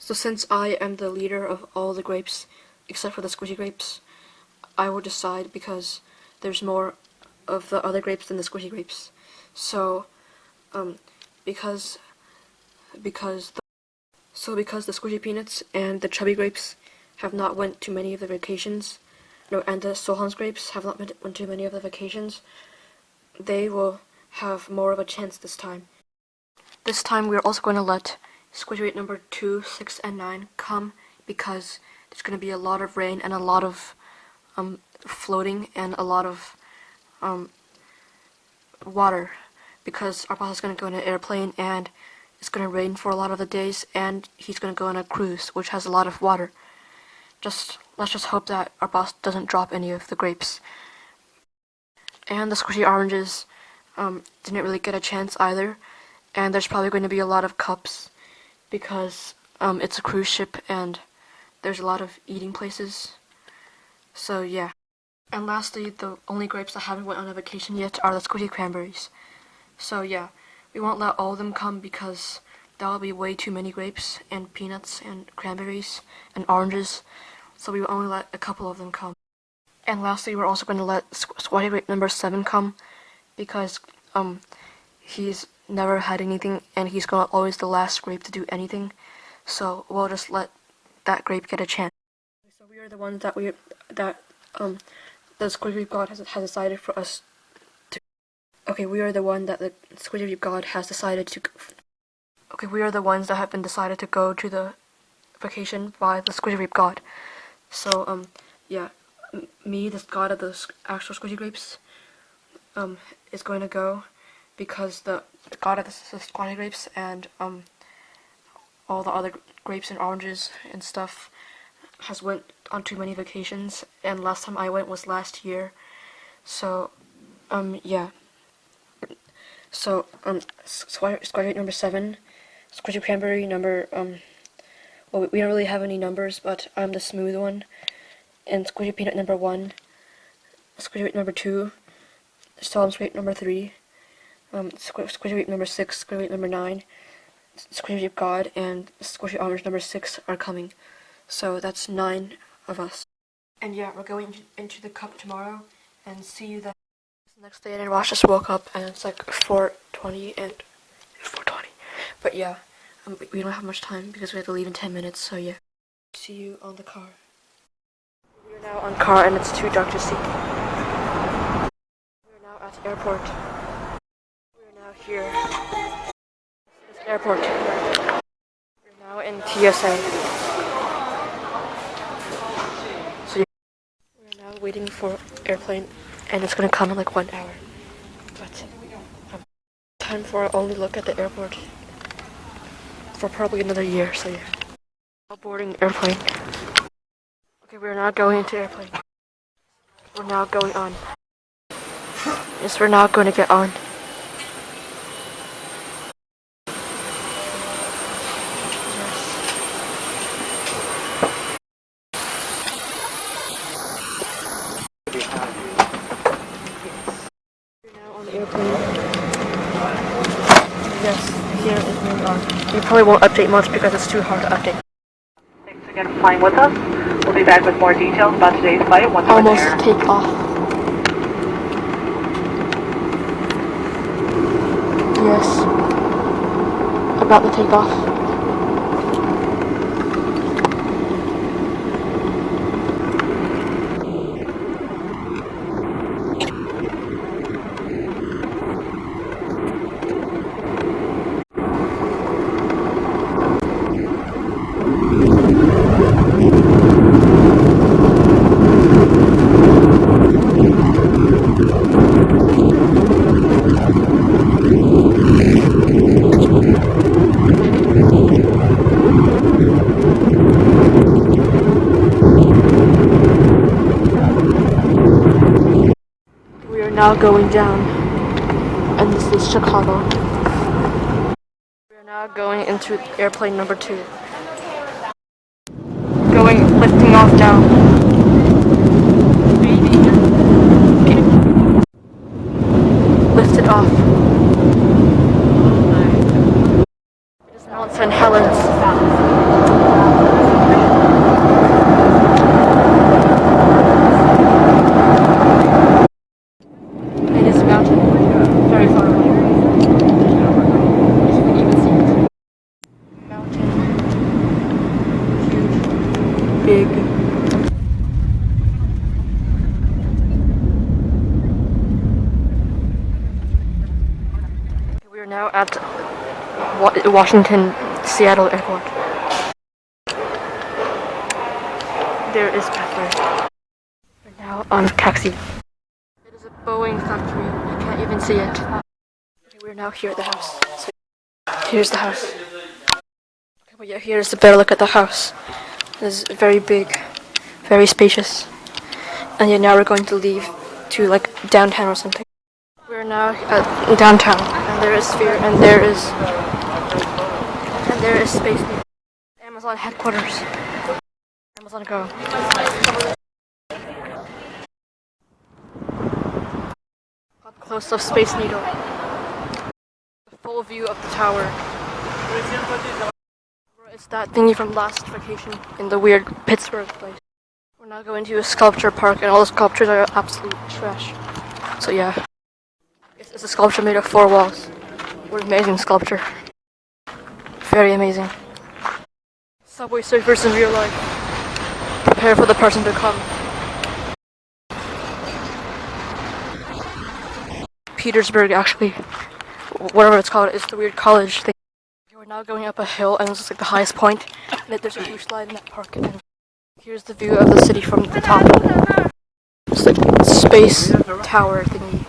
So since I am the leader of all the grapes, except for the squishy grapes, I will decide because there's more of the other grapes than the squishy grapes. So, because the squishy peanuts and the chubby grapes have not went to many of the vacations, and the Sohan's grapes have not went to many of the vacations, they will have more of a chance this time. This time we're also going to let squishy grape number 2, 6, and 9 come because there's going to be a lot of rain and a lot of floating and a lot of water because our boss is going to go in an airplane and it's going to rain for a lot of the days and he's going to go on a cruise which has a lot of water. Let's just hope that our boss doesn't drop any of the grapes. And the squishy oranges didn't really get a chance either, and there's probably going to be a lot of cups because it's a cruise ship and there's a lot of eating places. So yeah. And lastly, the only grapes that haven't went on a vacation yet are the squishy cranberries. So yeah, we won't let all of them come because that will be way too many grapes and peanuts and cranberries and oranges. So we will only let a couple of them come. And lastly, we're also going to let squishy grape number 7 come because he's never had anything and he's always the last grape to do anything. So we'll just let that grape get a chance. So we are the ones that the squishy grape god has decided for us to. Okay, we are the one that the squishy grape god has decided to. Okay, we are the ones that have been decided to go to the vacation by the squishy grape god. So yeah, me, the god of the actual squishy grapes, is going to go because the god of the squishy grapes and all the other grapes and oranges and stuff has went on too many vacations, and last time I went was last year. So yeah. So squishy grape number 7, squishy cranberry number well, we don't really have any numbers, but I'm the smooth one, and squishy peanut number 1, squishy grape number 2, solemn grape number 3, squishy grape number 6, squishy grape number 9, squishy grape god, and squishy orange number 6 are coming. So that's 9 of us. And yeah, we're going into the cup tomorrow, and see you then. The next day, and Rosh just woke up, and it's like 4:20 and 4:20. But yeah, we don't have much time because we have to leave in 10 minutes. So yeah, see you on the car. We are now on car, and it's too dark to see. We are now at the airport. We are now here. This airport. We are now in TSA. Waiting for airplane, and it's gonna come in like 1 hour. But time for our only look at the airport for probably another year. So yeah, boarding airplane. Okay, we're now going into airplane. We're now going on. Yes, we're now going to get on. Yes, here is where we are. We probably won't update much because it's too hard to update. Thanks again for flying with us. We'll be back with more details about today's flight once we're there. Almost take off. Yes. About to take off. Now going down, and this is Chicago. We are now going into airplane number 2. Lifting off down. Lifted off. It is now in St. Helens. big. We are now at Washington Seattle Airport. There is Catherine. We're now on a taxi. It is a Boeing factory. You can't even see it. Okay, we're now here at the house. So here's the house. Okay, but yeah, here's a better look at the house. It's very big, very spacious. And yeah, now we're going to leave to like downtown or something. We're now at downtown, and there is Sphere, and there is Space Needle. Amazon headquarters. Amazon Go. Up close of Space Needle. The full view of the tower. It's that thingy from last vacation in the weird Pittsburgh place. We're now going to a sculpture park, and all the sculptures are absolute trash. So yeah. It's a sculpture made of 4 walls. What amazing sculpture. Very amazing. Subway surfers in real life. Prepare for the person to come. Petersburg, actually. Whatever it's called, it's the weird college thing. We're now going up a hill, and it's like the highest point. And there's a huge slide in that park. And here's the view of the city from the top. It's like space tower thingy.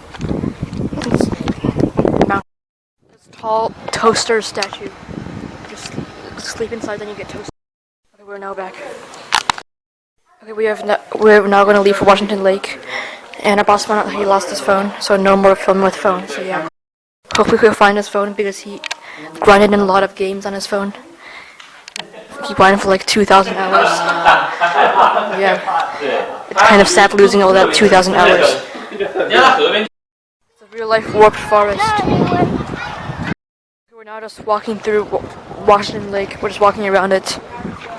This tall toaster statue. Just sleep inside, then you get toasted. Okay, we're now back. Okay, we're now going to leave for Washington Lake, and our boss found out that he lost his phone, so no more filming with phone. So yeah, hopefully he'll find his phone because he grinded in a lot of games on his phone. He grinded for like 2,000 hours. Yeah, it's kind of sad losing all that 2,000 hours. It's a real life warped forest. We're now just walking through Washington Lake. We're just walking around it,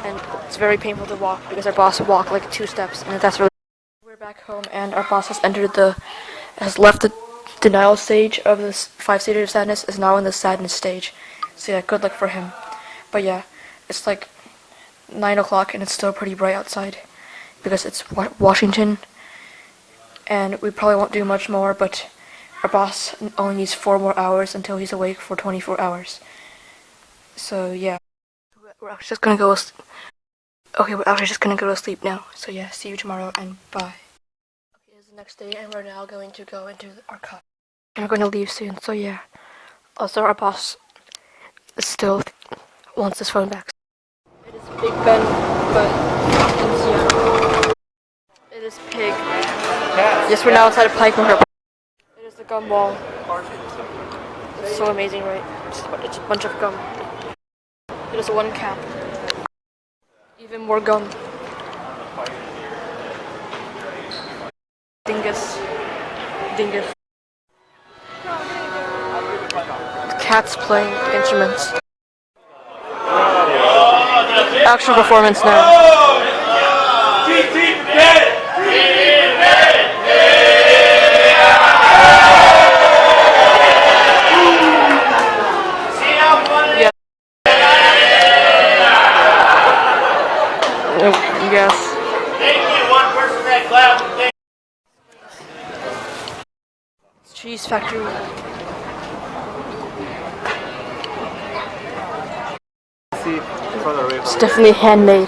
and it's very painful to walk because our boss walked like 2 steps, and that's really. We're back home, and our boss has left the denial stage of this 5 stages of sadness, is now in the sadness stage. So yeah, good luck for him. But yeah, it's like 9 o'clock, and it's still pretty bright outside because it's Washington, and we probably won't do much more, but our boss only needs 4 more hours until he's awake for 24 hours. So yeah, we're actually just gonna go. Okay, we're actually just gonna go to sleep now. So yeah, see you tomorrow and bye. Okay, it's the next day, and we're now going to go into our car. And we're going to leave soon. So yeah. Also, our boss still wants his phone back. It is Big Ben, but in Seattle. It is Pig. Yes, we're now outside of Pike. It is the gum wall. It's so amazing, right? It's a bunch of gum. It is 1 cap. Even more gum. Dingus. Cats playing instruments. Actual performance now. Yes. Thank you, one person that clapped. Cheese factory. It's definitely handmade.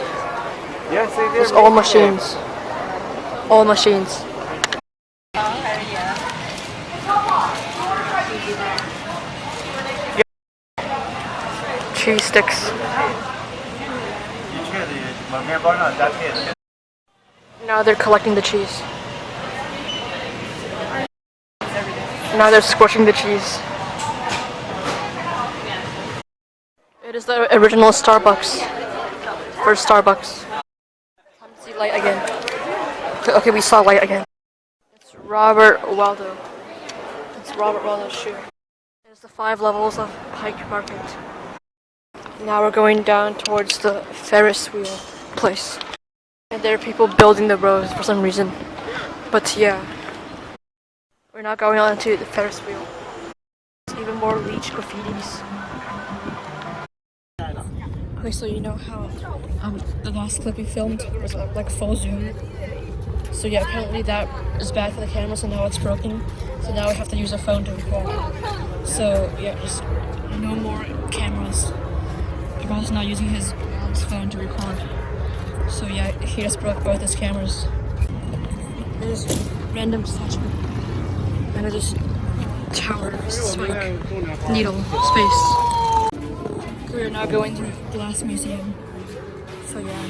Yes, they did. It's all machines. All machines. Cheese sticks. Now they're collecting the cheese. Now they're squishing the cheese. It is the original Starbucks. First Starbucks. Time to see light again. Okay, we saw light again. It's Robert Waldo. It's Robert Waldo's shoe. It's the 5 levels of Pike Market. Now we're going down towards the Ferris wheel place. And there are people building the roads for some reason. But yeah. We're now going on to the Ferris wheel. There's even more leech graffitis. Okay, so you know how the last clip we filmed was like full zoom. So yeah, apparently that is bad for the camera, so now it's broken. So now we have to use a phone to record. So yeah, just no more cameras. Ross now using his mom's phone to record. So yeah, he just broke both his cameras. There's random statue. And there's tower, like needle, space. We're now going to Glass Museum. So yeah.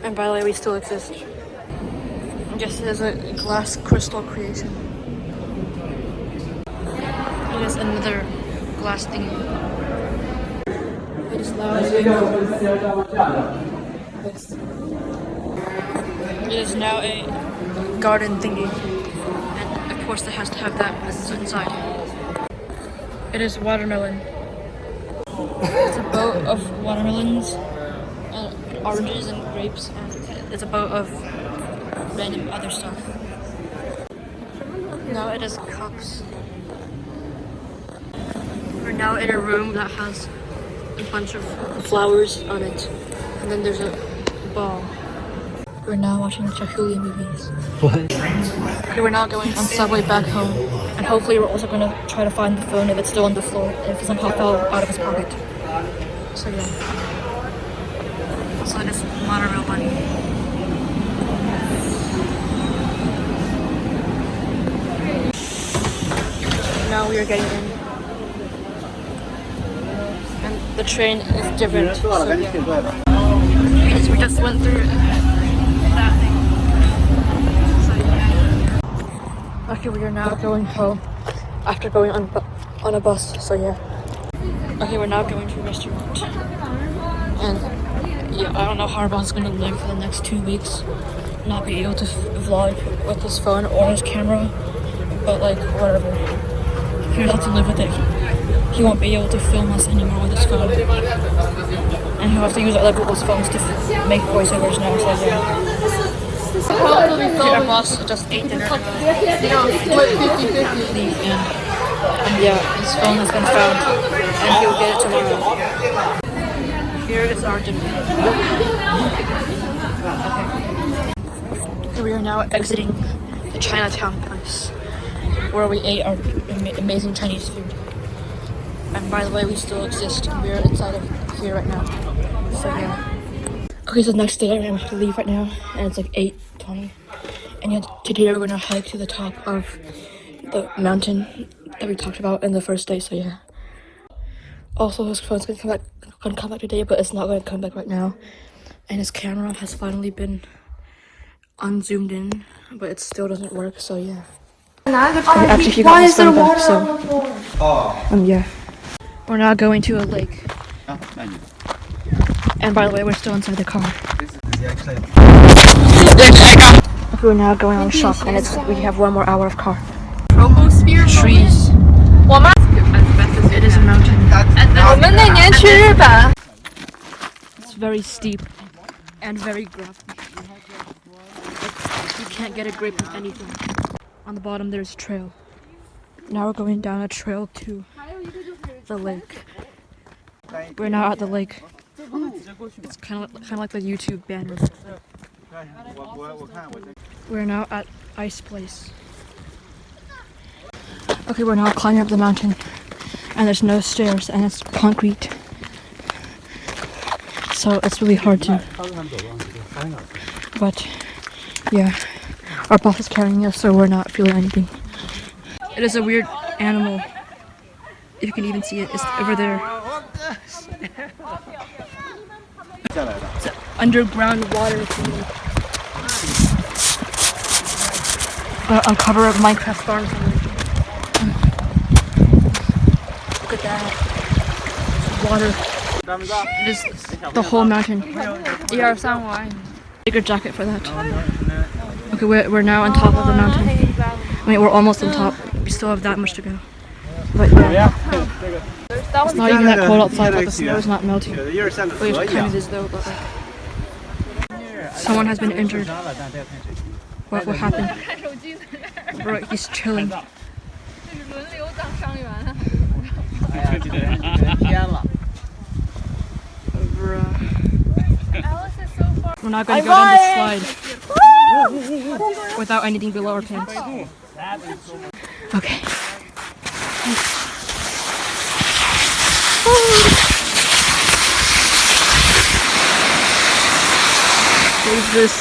And by the way, we still exist. I guess it is a glass crystal creation. It is another glass thingy. It is now it is now a garden thingy. And of course it has to have that inside. It is watermelon. It's a boat of watermelons and oranges and grapes, and it's a boat of random other stuff. Now it is cups. We're now in a room that has a bunch of flowers on it, and then there's a ball. We're now watching Chahuli movies. What? Okay, we're now going on subway back home, and hopefully we're also gonna try to find the phone if it's still on the floor, if it somehow fell out of his pocket. So yeah. So this monorail bunny. Now we are getting in. And the train is different. So yeah. We just went through that thing. So yeah. Okay, we are now going home after going on a bus. So yeah. Okay, we're now going to a restaurant. And yeah, I don't know how our boss is going to live for the next 2 weeks. Not be able to vlog with his phone or his camera. But like, whatever. He'll have to live with it. He won't be able to film us anymore with his phone. And he'll have to use other people's phones to make voiceovers now. So yeah. Our boss just ate dinner. And yeah, his phone has been found. And he'll get it tomorrow. Here is our dinner. Okay. We are now exiting the Chinatown place, where we ate our amazing Chinese food. And by the way, we still exist. We're inside of here right now. So yeah. Okay, so the next day I'm going to leave right now, and it's like 8:20. And yet today we're gonna hike to the top of the mountain that we talked about in the first day. So yeah. Also, his phone's gonna come back today, but it's not gonna come back right now. And his camera has finally been unzoomed in, but it still doesn't work. So yeah. After he got his phone back, so yeah. We're now going to a lake. And by the way, we're still inside the car. We're now going on a shop, and we have 1 more hour of car. Trees. It is a mountain. It's very steep and very gravelly. You can't get a grip of anything. On the bottom there's a trail. Now we're going down a trail to the lake. We're now at the lake. It's kind of like the YouTube banner. We're now at Ice Place. Okay, we're now climbing up the mountain, and there's no stairs, and it's concrete. So it's really hard to. But yeah, our boss is carrying us, so we're not feeling anything. It is a weird animal. If you can even see it, it's over there. It's underground water thing. On cover of Minecraft farms. Look at that. Water. It is the whole mountain. Bigger jacket for that. Okay, we're now on top of the mountain. I mean, we're almost on top. We still have that much to go. But yeah. It's not even that cold outside, but the snow is not melting. Well, it kind of is though, but like... Someone has been injured. What happened? Bro, he's chilling. We're not going to go down this slide without anything below our pants. Okay. What is this?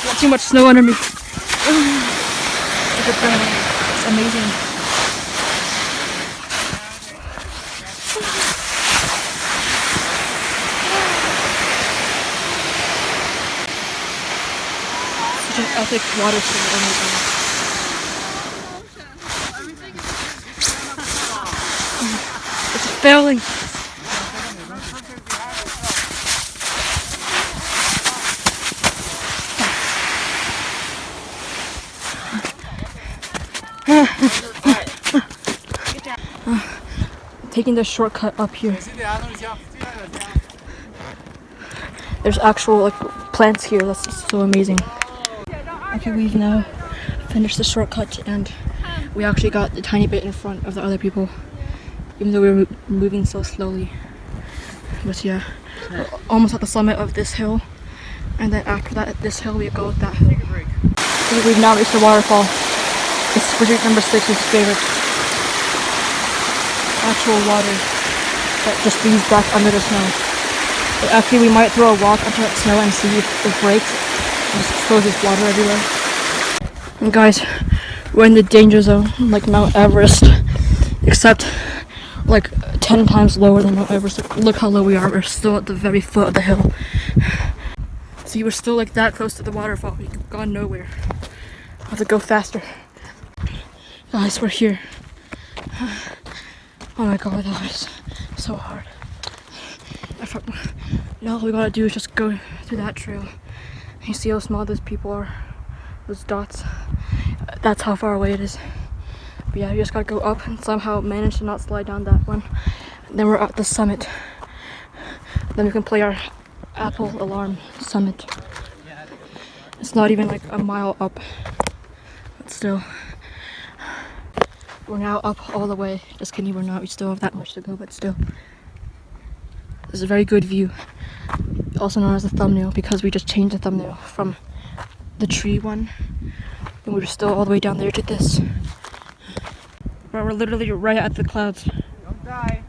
Got too much snow under me. Look at that. It's amazing. Such an epic water slide. Oh my god. It's failing. Taking the shortcut up here. There's actual like plants here. That's just so amazing. Okay, we've now finished the shortcut and we actually got a tiny bit in front of the other people, even though we were moving so slowly. But yeah, we're almost at the summit of this hill, and then after that, this hill, we go with that hill. Okay, we've now reached the waterfall. It's retreat number 6's favorite. Actual water that just leads back under the snow. But actually, we might throw a rock onto that snow and see if it breaks. It just exposes water everywhere. And guys, we're in the danger zone, like Mount Everest, except like 10 times lower than Mount Everest. Look how low we are. We're still at the very foot of the hill. See, we're still like that close to the waterfall. We've gone nowhere. I have to go faster. Guys, we're here. Oh my god, that was so hard. Now all we gotta do is just go through that trail. You see how small those people are? Those dots. That's how far away it is. But yeah, you just gotta go up and somehow manage to not slide down that one. Then we're at the summit. Then we can play our Apple alarm summit. It's not even like a mile up. But still. We're now up all the way. Just kidding, we're not. We still have that much to go, but still. This is a very good view. Also known as the thumbnail, because we just changed the thumbnail from the tree one. And we're still all the way down there to this. We're literally right at the clouds. Don't die.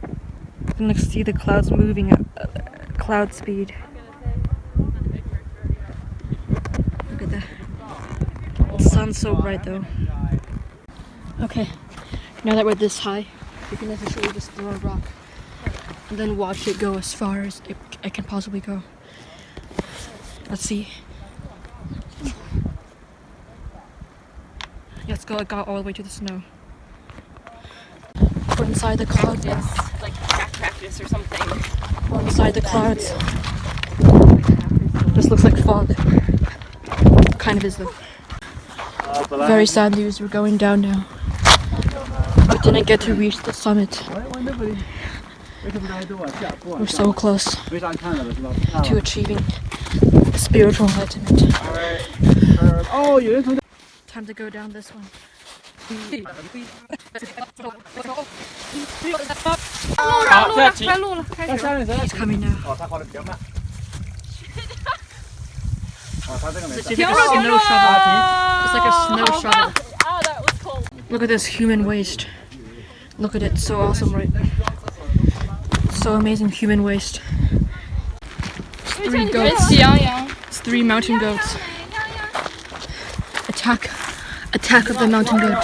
You can like see the clouds moving at cloud speed. Look at that. The sun's so bright though. Okay. Now that we're this high, we can essentially just throw a rock and then watch it go as far as it can possibly go. Let's see. Let's go. It got all the way to the snow. We're inside the clouds now. Like track practice or something. We're inside the clouds. This looks like fog. Kind of is though. Very sad news. We're going down now. We didn't get to reach the summit. We're so close to achieving spiritual enlightenment. Time to go down this one. He's coming now. It's like a snow shovel. It's like a snow shovel. Oh, that was cold. Look at this human waste. Look at it, so awesome, right? So amazing human waste. It's 3 goats. It's 3 mountain goats. Attack of the mountain goat.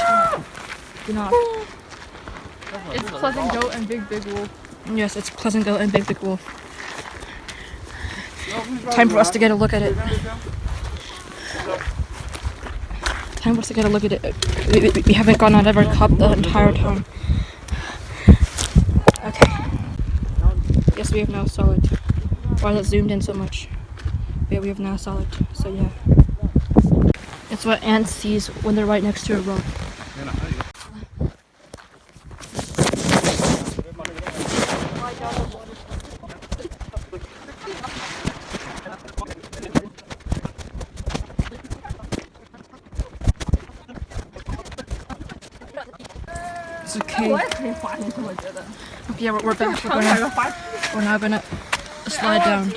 It's Pleasant Goat and Big Wolf. Yes, it's Pleasant Goat and Big Wolf. Time for us to get a look at it. Time for us to get a look at it. We haven't gone out of our cup the entire time. Okay. Yes, we have now solid. Why is it zoomed in so much? Yeah, we have now solid. So yeah. It's what ants sees when they're right next to a rock. It's okay. Okay, yeah, we're back. We're now gonna slide down.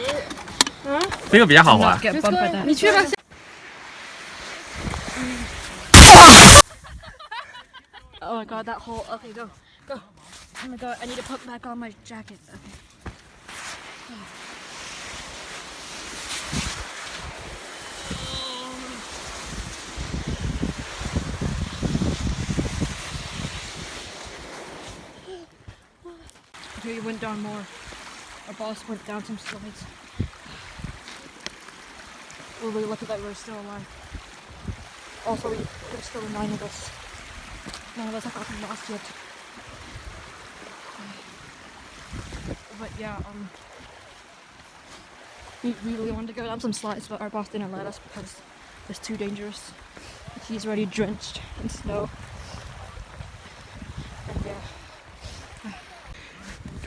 这个比较好玩。 Get bumped by that. 你去吧。Oh my god, that hole. Okay, go. Go. Oh my god, I need to put back on my jacket. Okay. Okay, we went down more. Our boss went down some slides. We're really lucky that we're still alive. Also, there's still 9 of us. None of us have gotten lost yet. But yeah, we really wanted to go down some slides, but our boss didn't let us because it's too dangerous. He's already drenched in snow. And yeah.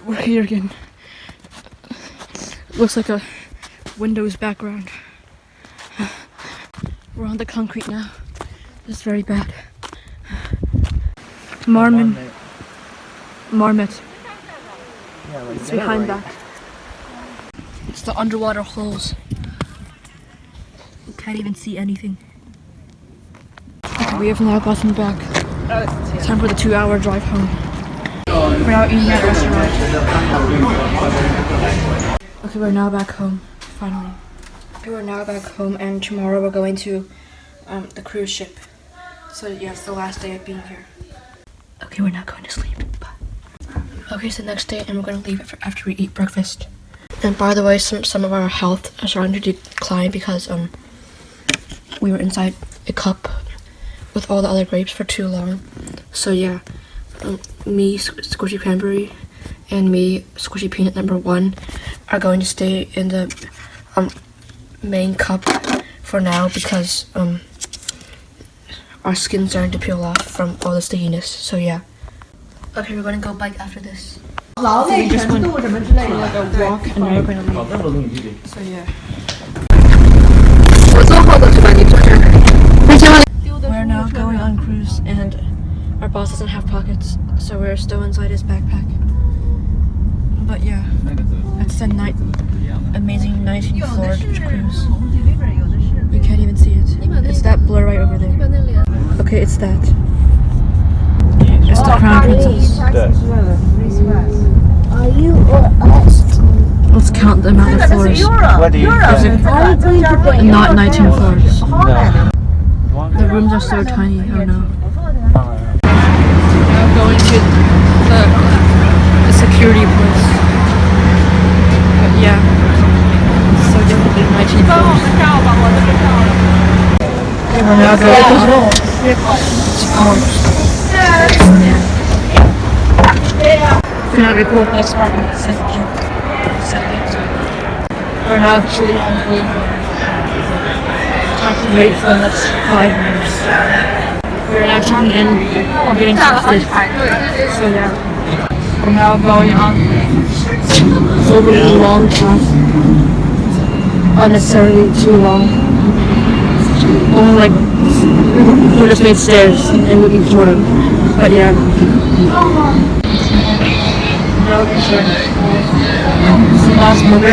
We're here again. Looks like a Windows background. We're on the concrete now. It's very bad. Marmot. It's behind that. It's the underwater holes. You can't even see anything. Okay, we have now gotten back. It's time for the 2-hour drive home. We're now eating at a restaurant. Okay, we're now back home, finally. Okay, we're now back home, and tomorrow we're going to the cruise ship. So yeah, it's the last day of being here. Okay, we're now going to sleep. Bye. Okay, it's the next day, and we're going to leave after we eat breakfast. And by the way, some of our health are starting to decline because we were inside a cup with all the other grapes for too long. So yeah, me, Squishy Cranberry, and me, Squishy Peanut #1, are going to stay in the main cup for now because our skin's starting to peel off from all the stickiness. So yeah. Okay, we're gonna go bike after this. So we just went for like a walk, and now we're gonna leave. So yeah. We're now going on cruise, and our boss doesn't have pockets, so we're still inside his backpack. But yeah, it's a amazing 19th floor cruise. You can't even see it. It's that blur right over there. Okay, it's that. It's the Crown Princess. Are you or us? Let's count the amount of floors. What do you There's not 19 floors. No. The rooms are so tiny, I don't know. Now going to the security place. But yeah, it's so different than 19 floors. We're now going to record next part. We're now actually on the have to wait for the next 5 minutes. We're now checking in or getting tested. So yeah, we're now going on overly long path. Unnecessarily too long. Only like we just made stairs and looking shorter. But yeah. Last moment.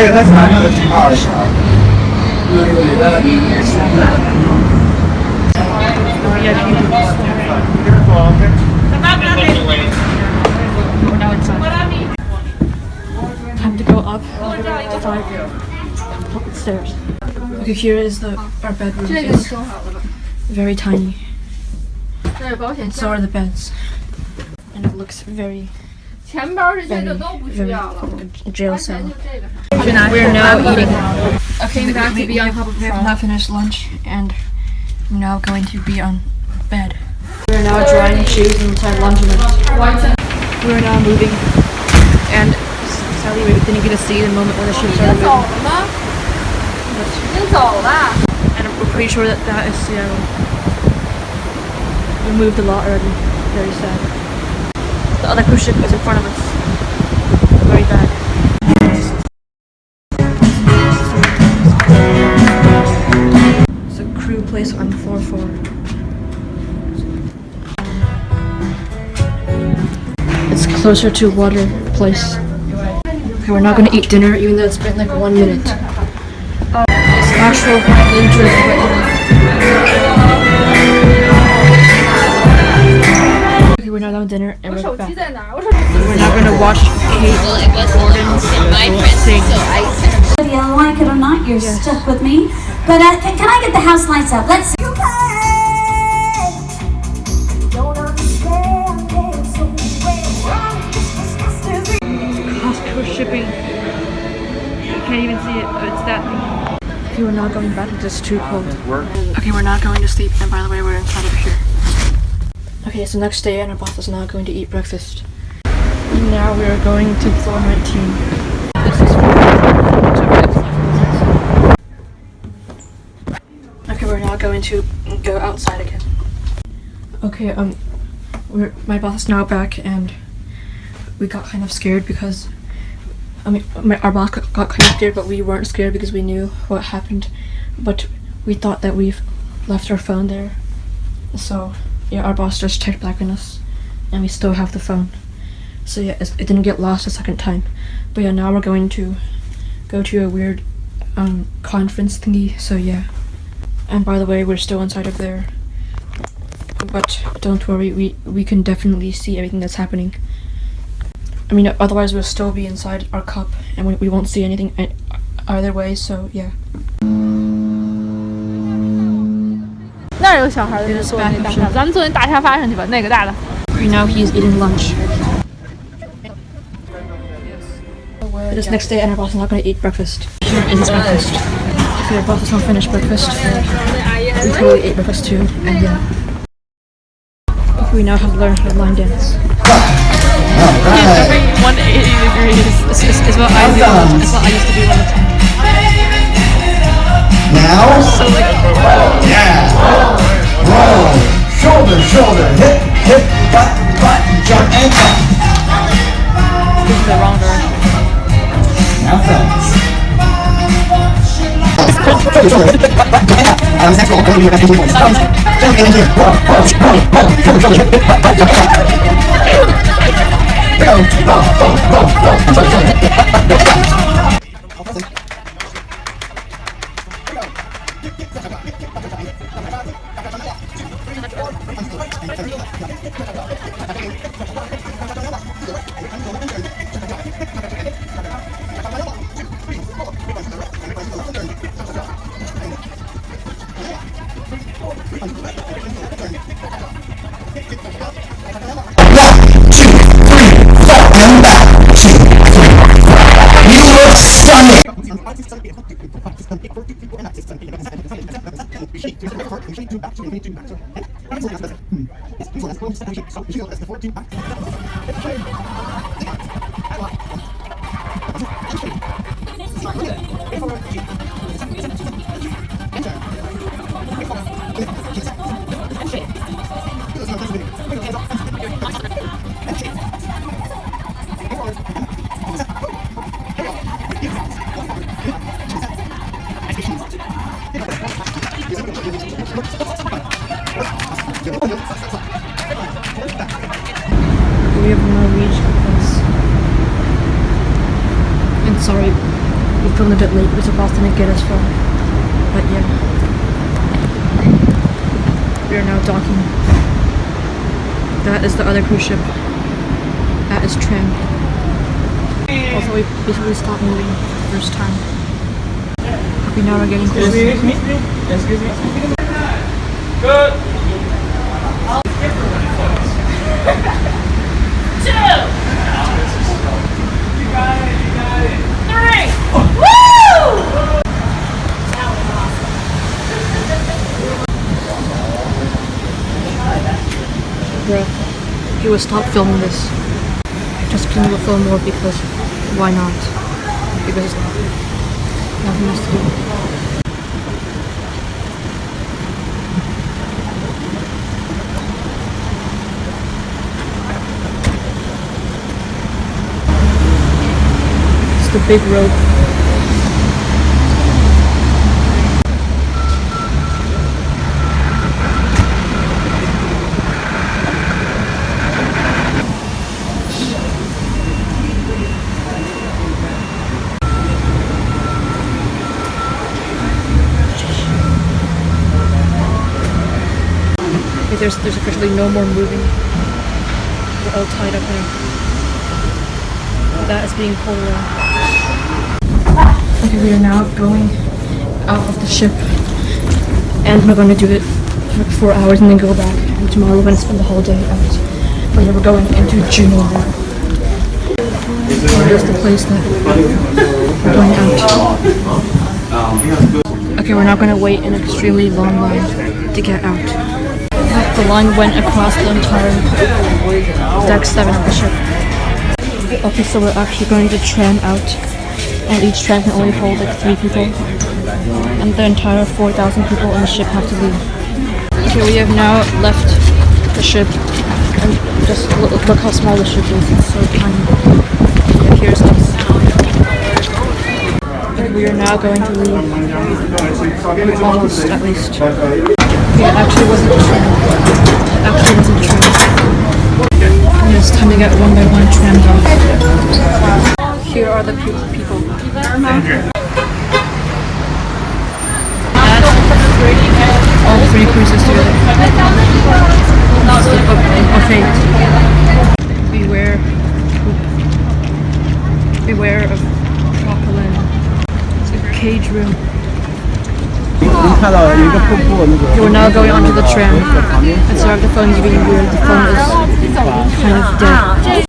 We're now inside. Time to go up 5 stairs. Okay, here is our bedroom. It's very tiny. And so are the beds. And it looks very jail cell. We're now eating. Okay, we have not finished lunch, and we're now going to be on bed. We're now drying shoes inside laundromat. We're now moving, and sadly we didn't get to see the moment when the shoes started moving. And we're pretty sure that is Seattle. We moved a lot already. Very sad. The other cruise ship is in front of us. Very bad. It's a crew place on floor 4. It's closer to water place. Okay, we're not gonna eat dinner even though it's been like 1 minute. actual injury right now. Okay, we're now done with dinner and we're back. We're now gonna watch Kate Gordon sing. Whether you like it or not, you're stuck with me. But can I get the house lights up? Let's see. Costco shipping. You can't even see it, but it's that thing. Okay, we're not going back because it's too cold. Okay, we're not going to sleep, and by the way, we're inside of here. Okay, it's the next day, and our boss is not going to eat breakfast. And now we are going to floor 19. This is okay, we're now going to go outside again. Okay, my boss is now back, and we got kind of scared because, our boss got kind of scared, but we weren't scared because we knew what happened. But we thought that we've left our phone there. So, yeah, our boss just checked back on us, and we still have the phone. So yeah, it didn't get lost a second time. But yeah, now we're going to go to a weird conference thingy, so yeah. And by the way, we're still inside of there. But don't worry, we can definitely see everything that's happening. I mean, otherwise we'll still be inside our cup, and we won't see anything either way, so yeah. 那儿有小孩的坐那大沙发，咱们坐那大沙发上去吧，那个大的。 Right now he's eating lunch. This next day, and our boss is not going to eat breakfast. Here is his breakfast. If our boss has not finished breakfast, we totally ate breakfast too, and yeah. We now have to learn how to line dance. Every 180 degrees is what I do. It's what I used to do all the time. Now, So like, yeah, roll, shoulder, shoulder, hip, hip, butt, butt, jump and jump. this is the wrong direction. Now friends. Shoulder, shoulder, hip, hip, butt, butt, jump and jump. Next roll, don't do that 15 points. Jump in here, roll, roll, roll, roll, shoulder, shoulder, hip, hip, butt, butt, jump and jump. Go, roll, roll, roll, roll, shoulder, shoulder, hip, hip, butt, butt, jump and jump. We have now reached the place. And sorry, we filmed a bit late because the boss didn't get us far. But yeah. We are now docking. That is the other cruise ship. That is Tram. Also, we basically stopped moving the first time. Happy now we're getting closer. Excuse me. Good. Bruh, he will stop filming this. Just kidding, we'll film more because why not? Because nothing else to do. It's the big rope. there's officially no more moving. We're all tied up now. That is being pulled around. Okay, we are now going out of the ship, and we're going to do it for like 4 hours and then go back. And tomorrow we're going to spend the whole day out. But yeah, we're going into Juneau now. Here's the place that we're going out. Okay, we're now going to wait an extremely long line to get out. The line went across the entire deck 7 of the ship. Okay, so we're actually going to tram out, and each tram can only hold like 3 people, and the entire 4,000 people on the ship have to leave. Okay, we have now left the ship, and just look how small the ship is. It's so tiny. Yeah, here's us. Okay, we are now going to leave. Almost, at least. Yeah, it actually wasn't a tram. And it's time to get one by one trammed off. Here are the people. All 3 cruises together. Okay. Beware of propellant. It's a cage room. Okay, we're now going onto the tram. And sorry if the phone is being weird. The phone is kind of dead.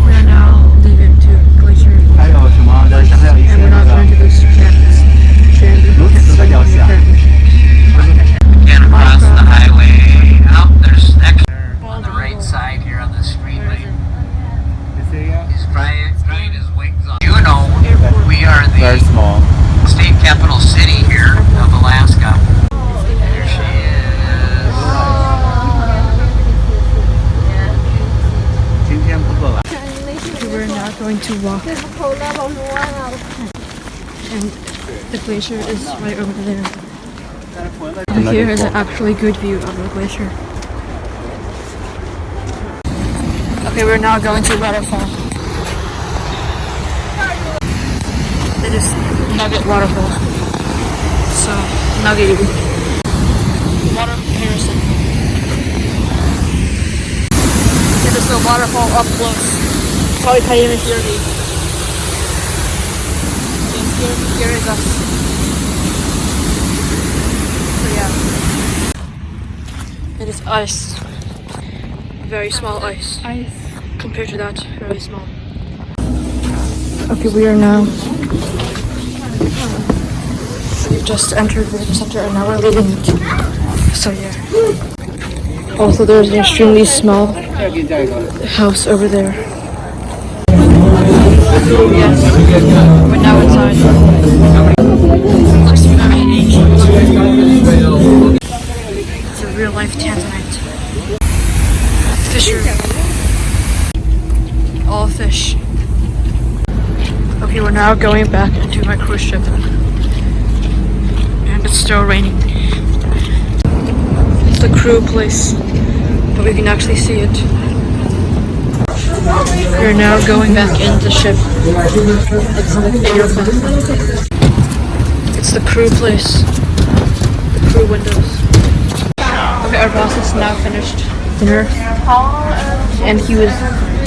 We are now leaving to Glacier. And we're not going to this tram. Again, across the highway. Oh, there's extra on the right side here on the street light. He's trying his wings on. You know, we are the very small state capital city here of Alaska. There she is. We're now going to walk. And the glacier is right over there. And here is an actually good view of the glacier. Okay, we're now going to waterfall. It is Nugget Waterfall. So, Nugget water comparison. It is the waterfall up close. Sorry, can't even hear me. Here is us. So yeah. It is ice. Very small ice. Compared to that, very small. Okay, we are now. We've just entered the center and now we're leaving it. So yeah. Also, there's an extremely small house over there. Yes, we're now inside. Looks very ancient. It's a real life tanzanite. Fisher. All fish. Okay, we're now going back into my cruise ship. And it's still raining. It's the crew place, but we can actually see it. We're now going back into the ship. It's an airplane. It's the crew place. The crew windows. Okay, our boss is now finished dinner. And he was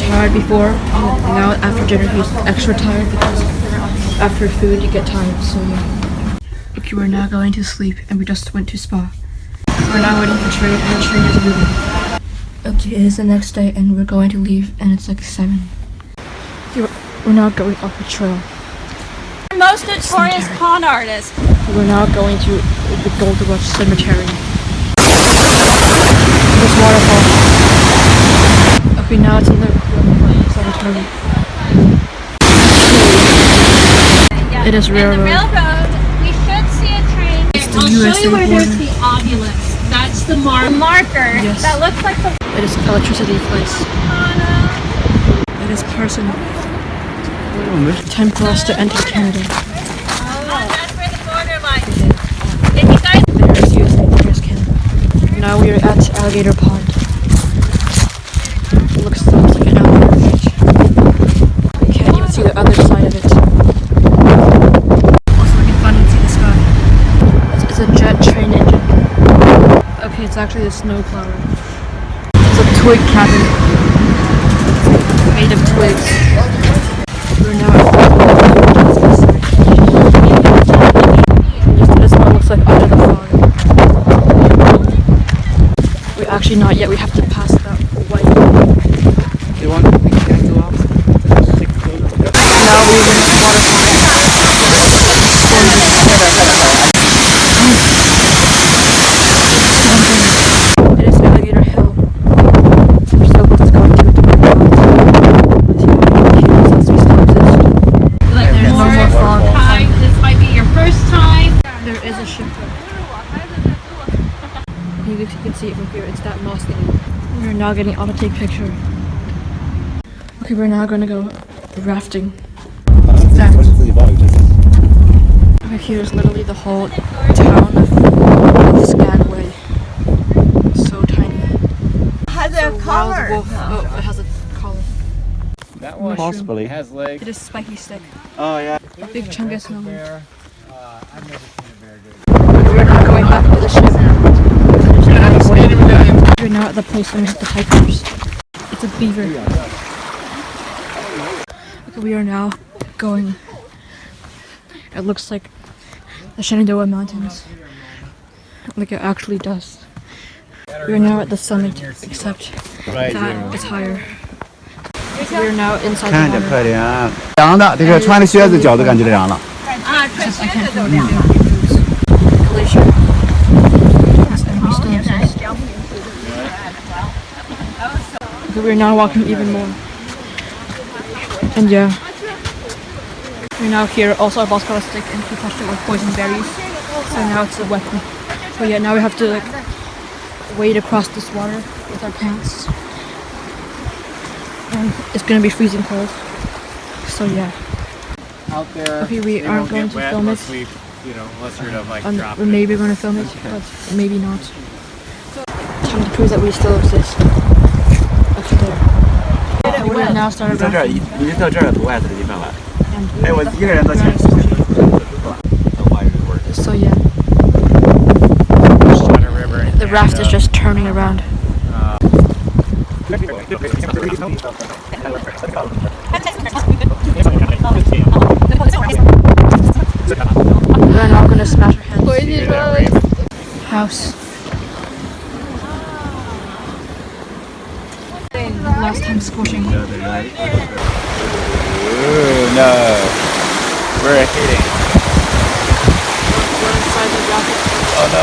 tired before. And now after dinner he's extra tired because after food you get tired, so yeah. Okay, we're now going to sleep and we just went to spa. We're now waiting for train and the train is moving. Okay, it is the next day and we're going to leave and it's like 7. We're now going up the trail. Most notorious con artist. We're now going to the Gold Rush Cemetery. This waterfall. Okay, now it's in the cemetery. It is railroad. The railroad, we should see a train. I'll show USA you where border. there's the obelisk. That's the marker. Yes. That looks like the It is electricity place. It is personal. Time for us to enter Canada. Oh, that's where the border line is. If you guys There is USA, there is Canada. Now we are at Alligator Pond. It looks like an alligator bridge. You can't even see the other side of it. Also, we can finally see the sky. It's a jet train engine. Okay, it's actually a snowplower. twig cabin made of twigs. We're now this is what it looks like under the fog. We're actually not yet, we have to pass that white. You want we can go out? Now we're in the waterfall. It is Alligator Hill. We're so close to going to it. There's no more fog. Hi, this might be your first time. There is a ship. You can see it from here. It's that moss thing. We're now getting out to take picture. Okay, we're now gonna go rafting. Right here is literally the whole town of Skagway. So tiny. Has a collar. Oh, it has a collar. That one possibly has legs. It is spiky stick. Oh yeah. Big chungus number. I've never seen a bear do. We're not going back to the ship. We're now at the place where we have to hike first. It's a beaver. Okay, we are now going. It looks like the Shenandoah Mountains. Like it actually does. We are now at the summit, except that is higher. We are now inside 看着 the 快 water. 点啊！凉的，这个穿着靴子脚都感觉凉了。 Since I can't go down. Glacier. Okay, we're now walking even more. And yeah. We're now here. Also, our boss got a stick and he touched it with poison berries. So now it's a weapon. But yeah, now we have to like wade across this water with our pants. And it's gonna be freezing cold. So yeah. Out there. Okay, we aren't going to film it. Unless you're to like drop Or maybe we're gonna film it, but maybe not. Time to prove that we still exist. After there. We're now started 在这儿， rafting. 你就到这儿多矮的地方了。 And 哎，我一个人都潜。 so yeah. The raft is just turning around. We're not gonna smash our heads. House. Last time squishing. Ooh, no. We're hitting. We're inside the raft. Oh, no.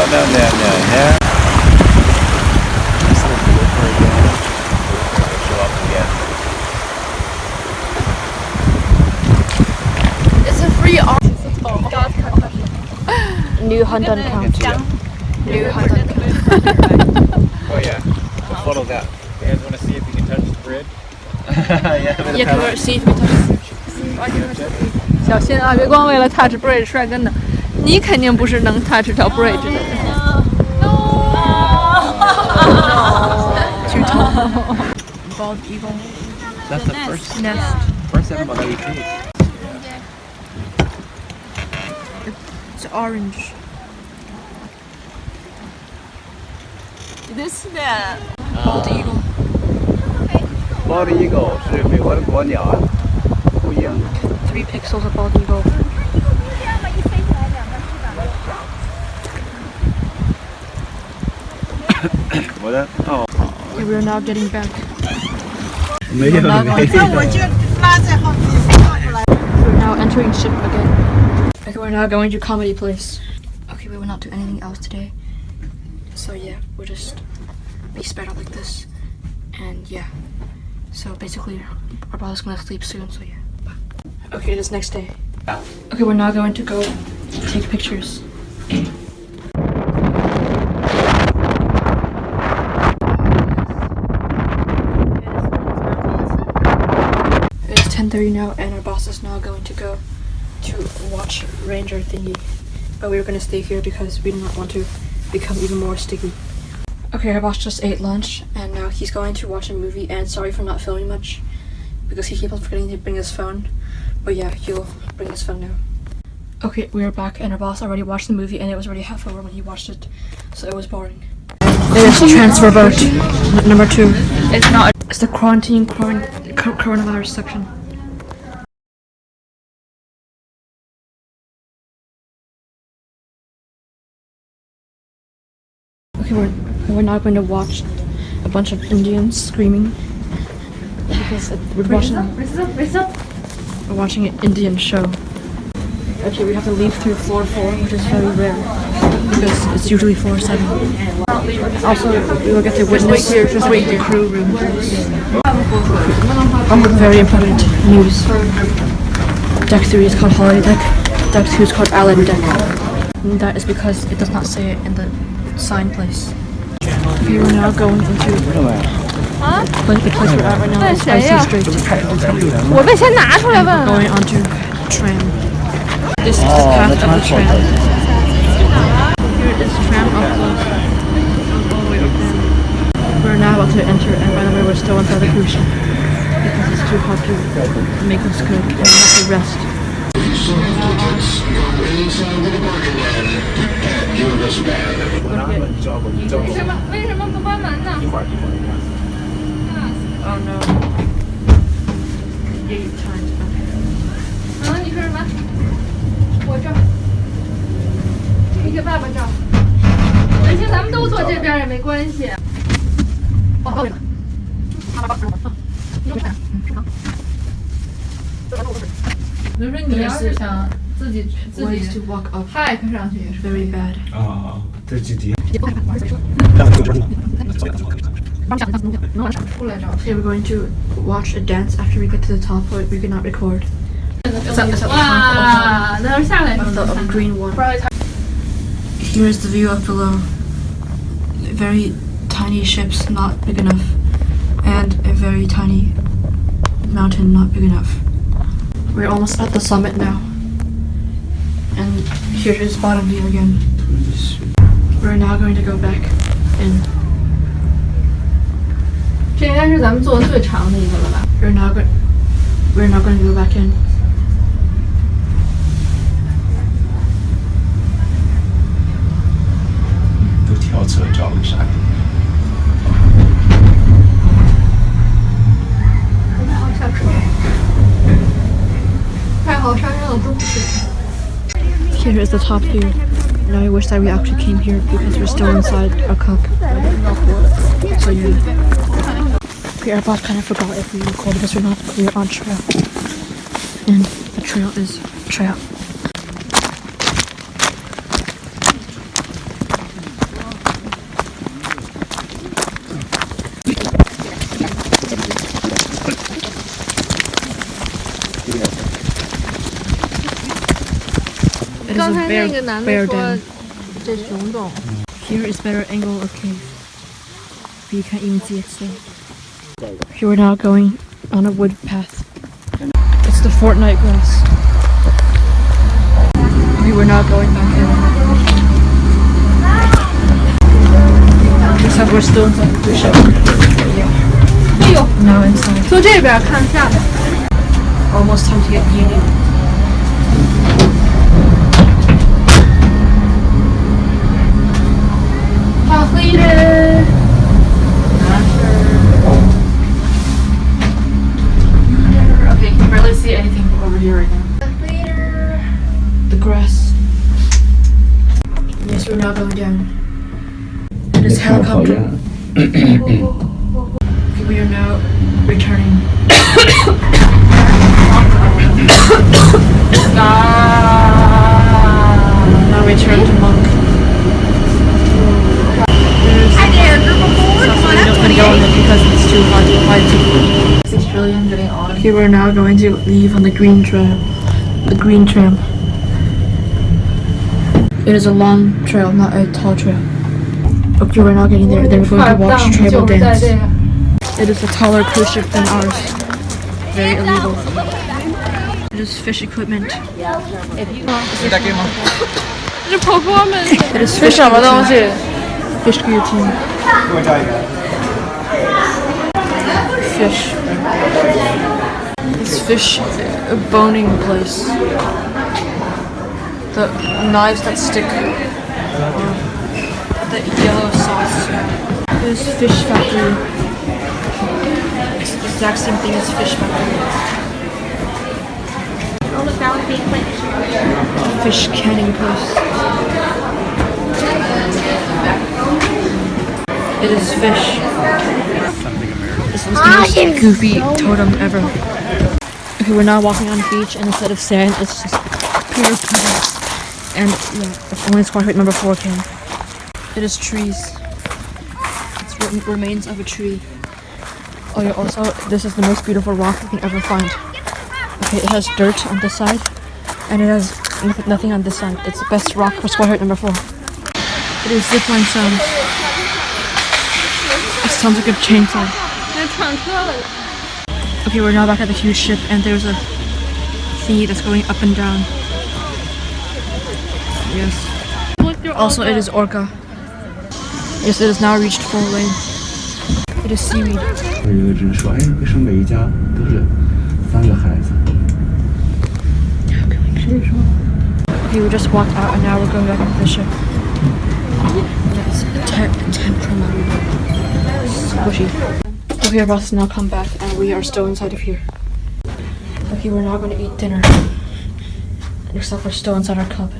Just like look for again. Show up again. It's a free art. New hunt on count. New hunt on count. Oh, yeah. We'll follow that. You guys want to see if we can touch the bridge? Yeah, Yeah, come on, see if we touch the bridge. See if I can touch the bridge. 小心啊，别光为了 touch bridge 摔跟头，你肯定不是能 touch 条 bridge 的人。Too tall. Bald eagle. That's the first Nest. animal that we see. It's orange. This man. Bald eagle. Bald eagle 是美国的国鸟啊，秃鹰。 3 pixels of bald eagle. Okay, we're now getting back. 没有 We're now going to- 我就拉在后面放出来。 We're now entering ship again. Okay, we're now going to comedy place. Okay, we will not do anything else today. So yeah, we'll just be spread out like this. And yeah. So basically, our brother's gonna sleep soon, so yeah. Bye. Okay, it is next day. Okay, we're now going to go take pictures. It's 10:30 now, and our boss is now going to go to watch Ranger thingy. But we were gonna stay here because we do not want to become even more sticky. Okay, our boss just ate lunch, and now he's going to watch a movie, and sorry for not filming much, because he keeps on forgetting to bring his phone. But yeah, he'll bring his phone now. Okay, we are back, and our boss already watched the movie, and it was already half over when he watched it, so it was boring. It is transfer boat number 2. It's not. It's the coronavirus section. Okay, we're now going to watch a bunch of Indians screaming because we're watching an Indian show. Okay, we have to leave through floor 4, which is very rare because it's usually floor 7. Also, we will get to witness the crew room. Very important news. Deck 3 is called Holiday Deck. Deck 2 is called Island Deck. And that is because it does not say it in the sign place. We are now going into the place we're at right now is IC Strait.我被先拿出来问。 Going onto tram. This is the path of the tram. Here is tram up close. All the way up there. We're now about to enter, and by the way, we're still inside the cruise ship because it's too hot to make us good and we have to rest. Oh no. 8 times. Okay. 你说什么？我这儿，你给爸爸照。而且咱们都坐这边也没关系。比如说你要是想自己 Ways to walk up hike 上去也是 very bad. 啊，这几点？ 出来照。 Okay, we're going to watch a dance after we get to the top, but we cannot record. It's at the top 哇，那要下来 of the green one. Here's the view of below. Very tiny ships, not big enough, and a very tiny mountain, not big enough. We're almost at the summit now, and here is bottom view again. We're now going to go back in. 这应该是咱们坐的最长的一个了吧？ We're now going to go back in. 都跳车照个啥？太好山上的猪不是。 Here is the top view. Now I wish that we actually came here because we're still inside our cup. So yeah. Okay, our boss kind of forgot if we recorded this or not. We are on trail. And the trail is trail. It is 刚 a 才那个男 bear 的说 den. 这熊洞。 Here is better angle of cave. But you can't even see it still. Here we're now going on a wood path. It's the Fortnite grass. We were now going back in. Except we're still inside the ship. Now inside. 坐这边看下面。 Almost time to get uni. Completed. Okay, you can barely see anything over here right now. The grass. Yes, we're now going down. And it's helicopter. Okay, we are now returning. Now return to Monk. Because it's too hard to find 6 trillion getting on. Okay, we're now going to leave on the green tram. The green tram. It is a long trail, not a tall trail. Okay, we're now getting there. Then we're going to watch tribal dance. It is a taller cruise ship than ours. Very illegal. It is fish equipment. 这婆婆们 It is 是 fish 什么东西？ Fish guillotine. Fish. It's fish boning place. The knives that stick. The yellow sauce. There's fish factory. exact same thing as fish back there. Oh, look, that would be quick. Fish canning post. It is fish. This is the most goofy totem ever. Okay, we're now walking on the beach, and instead of sand, it's just pure plants. And yeah, only squash rate number 4 came. It is trees. It's remains of a tree. Oh yeah, also, this is the most beautiful rock you can ever find. Okay, it has dirt on this side, and it has nothing on this side. It's the best rock for squash rate number 4. It is zipline sounds. It sounds like a chainsaw. Okay, we're now back at the huge ship, and there's a thingy that's going up and down. Yes. Also, it is orca. Yes, it has now reached full length. It is seaweed. Okay, we just walked out, and now we're going back into the ship. That's a temperature squishy. Okay, our boss has now come back, and we are still inside of here. Okay, we're now going to eat dinner. Except we're still inside our cup.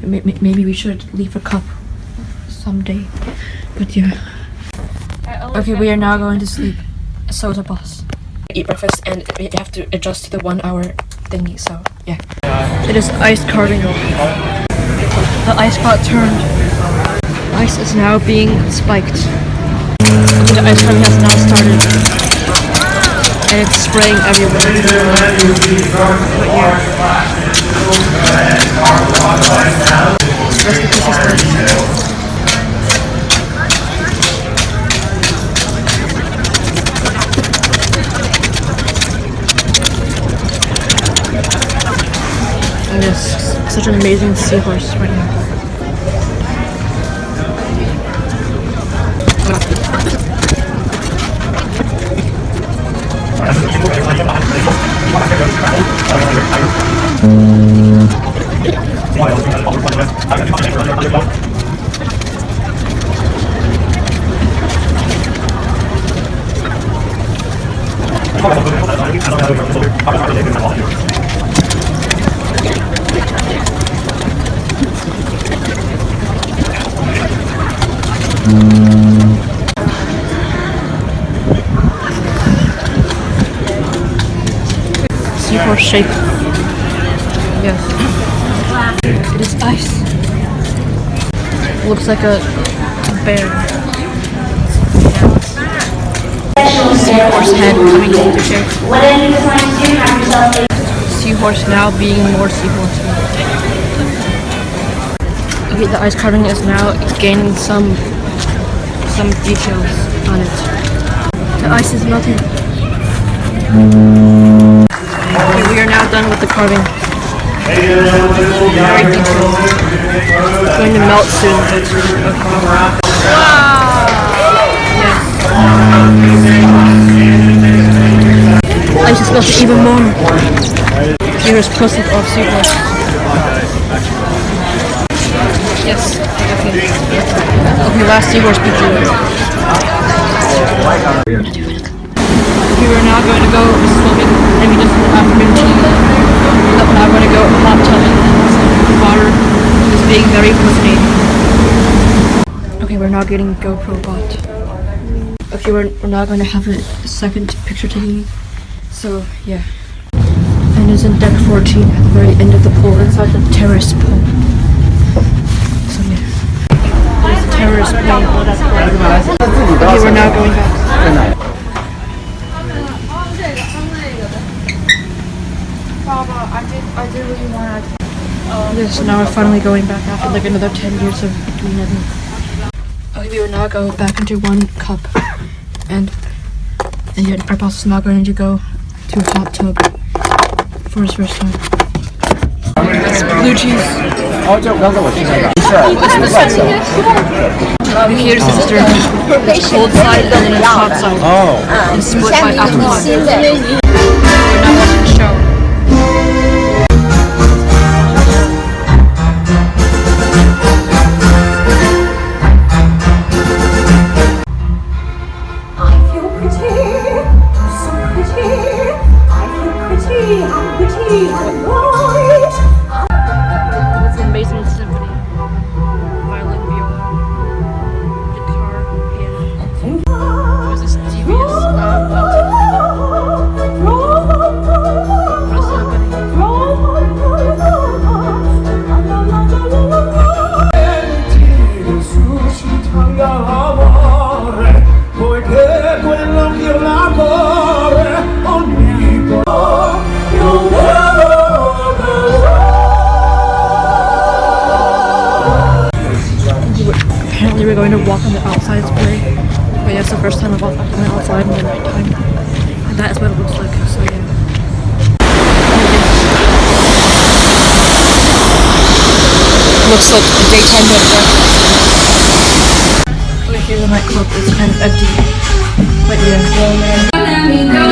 Maybe we should leave a cup someday. But yeah. Okay, we are now going to sleep. So is our boss. Eat breakfast, and we have to adjust to the 1 hour thingy, so yeah. It is ice carving. The ice got turned. Ice is now being spiked. The ice cream has now started, and it's spraying everywhere. But yeah. Rest in peace, sister. And there's such an amazing seahorse right now. Seahorse shape. Yes. It is ice. Looks like a bear. Seahorse head coming into shape. Seahorse now being more seahorse. Okay, the ice carving is now gaining some details on it. The ice is melting. Okay, we are now done with the carving. Very detailed. It's going to melt soon, but okay. Wow! Yes. Ice is melting even more. Here is close-up of seahorse. Yes. Okay. Okay, last seahorse picture. We are now going to go swimming, maybe just in the afternoon tea. We're now going to go hot tubbing. The water is being very fascinating. Okay, we're now getting GoPro bot. Okay, we're now going to have a second picture taking. So, yeah. And it's in deck 14 at the very end of the pool, inside the terrace pool. So, yeah. There's a terrace pool. Okay, we're now going back. Yes, now we're finally going back after like another 10 years of doing nothing. Okay, we will now go back into 1 cup. And yeah, our boss is now going to go to a hot tub for his first time. That's blue cheese. Here's the sister. It's cold side and then it's hot side. Oh. It's split by apple pie. We're now watching the show. I feel pretty to walk on the outside today. But yeah, it's the first time I've went outside in the night time. And that is what it looks like, so yeah. Looks like a daytime nightclub. Over here the nightclub is kind of empty. But yeah.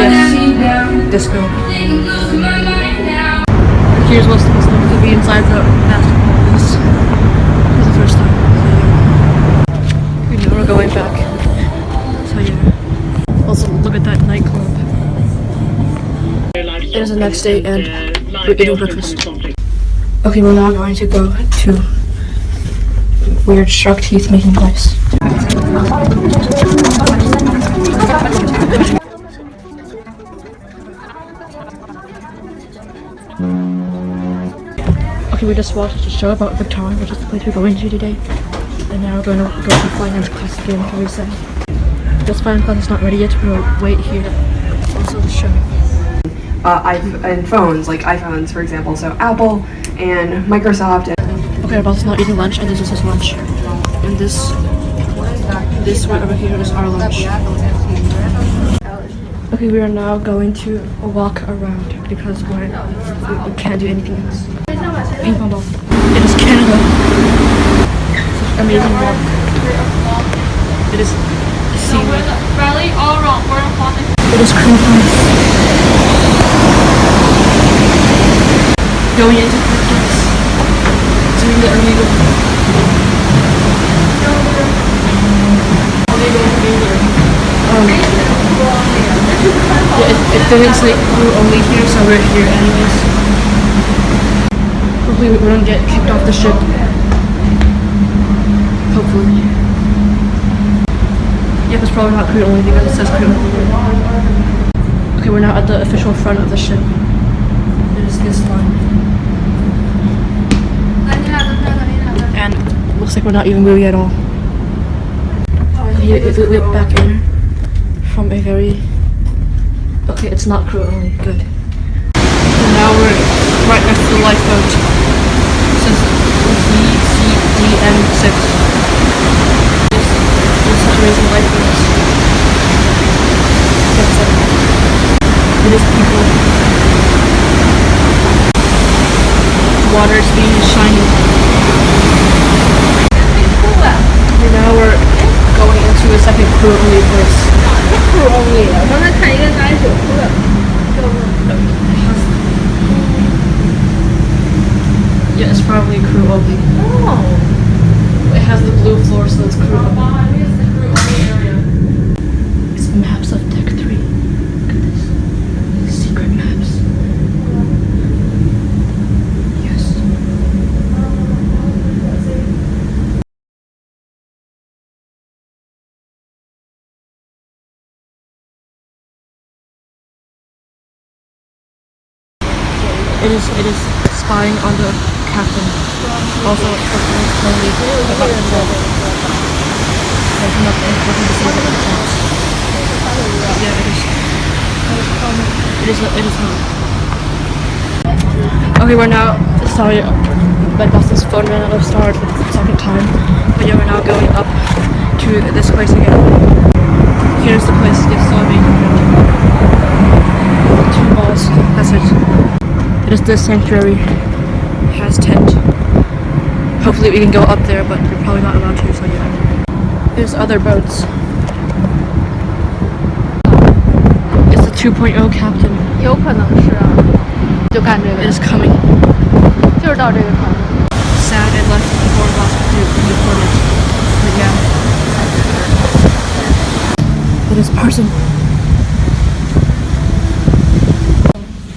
Yes. Disco. Here's what's supposed to be inside the basketball. This is the first time. So yeah. We know we're going back. So yeah. Also look at that nightclub. It is the next day and we're eating breakfast. Okay, we're now going to go to weird shark teeth making place. Okay, we just watched a show about Victoria, which is the place we're going to today. And now we're going to go to finance class again, very sad. This finance class is not ready yet, we'll wait here. Also the show. And phones, like iPhones, for example. So Apple and Microsoft. Okay, our boss is not eating lunch, and this is his lunch. And this right over here is our lunch. Okay, we are now going to walk around because we can't do anything else. Ping pong ball. It is Canada. Such an amazing walk. It is seaweed. It is cream pies. Going into practice. Doing the illegal. Yeah, it didn't say crew only here, so we're here anyways. Hopefully we won't get kicked off the ship. Hopefully. Yep, it's probably not crew only because it says crew only. Okay, we're now at the official front of the ship. It is this line. And looks like we're not even moving at all. Okay, we went back in from a very... Okay, it's not crew only, good. And now we're right next to the lifeboat. It says DCDM6. It's such amazing lifeboats. It is people. Water is being shiny. And now we're going into a second crew only place. Crew only. Yeah, it's probably crew only. Oh. It has the blue floor, so it's crew only. It's maps of Deck 3. Look at this. Secret maps. Yes. It is spying on the captain. Also, it's slowly about to fall. There's nothing to see about the chance. Yeah, it is not. Okay, we're now, sorry, my boss's phone ran out of storage for the second time. But yeah, we're now going up to this place again. Here's the place, it's so amazing. 2 balls, that's it. It is the sanctuary. It has tent. Hopefully we can go up there, but we're probably not allowed to, so yeah. There's other boats. It's the 2.0 captain. It is coming. Sad it left before it was deported. But yeah. It is Parson.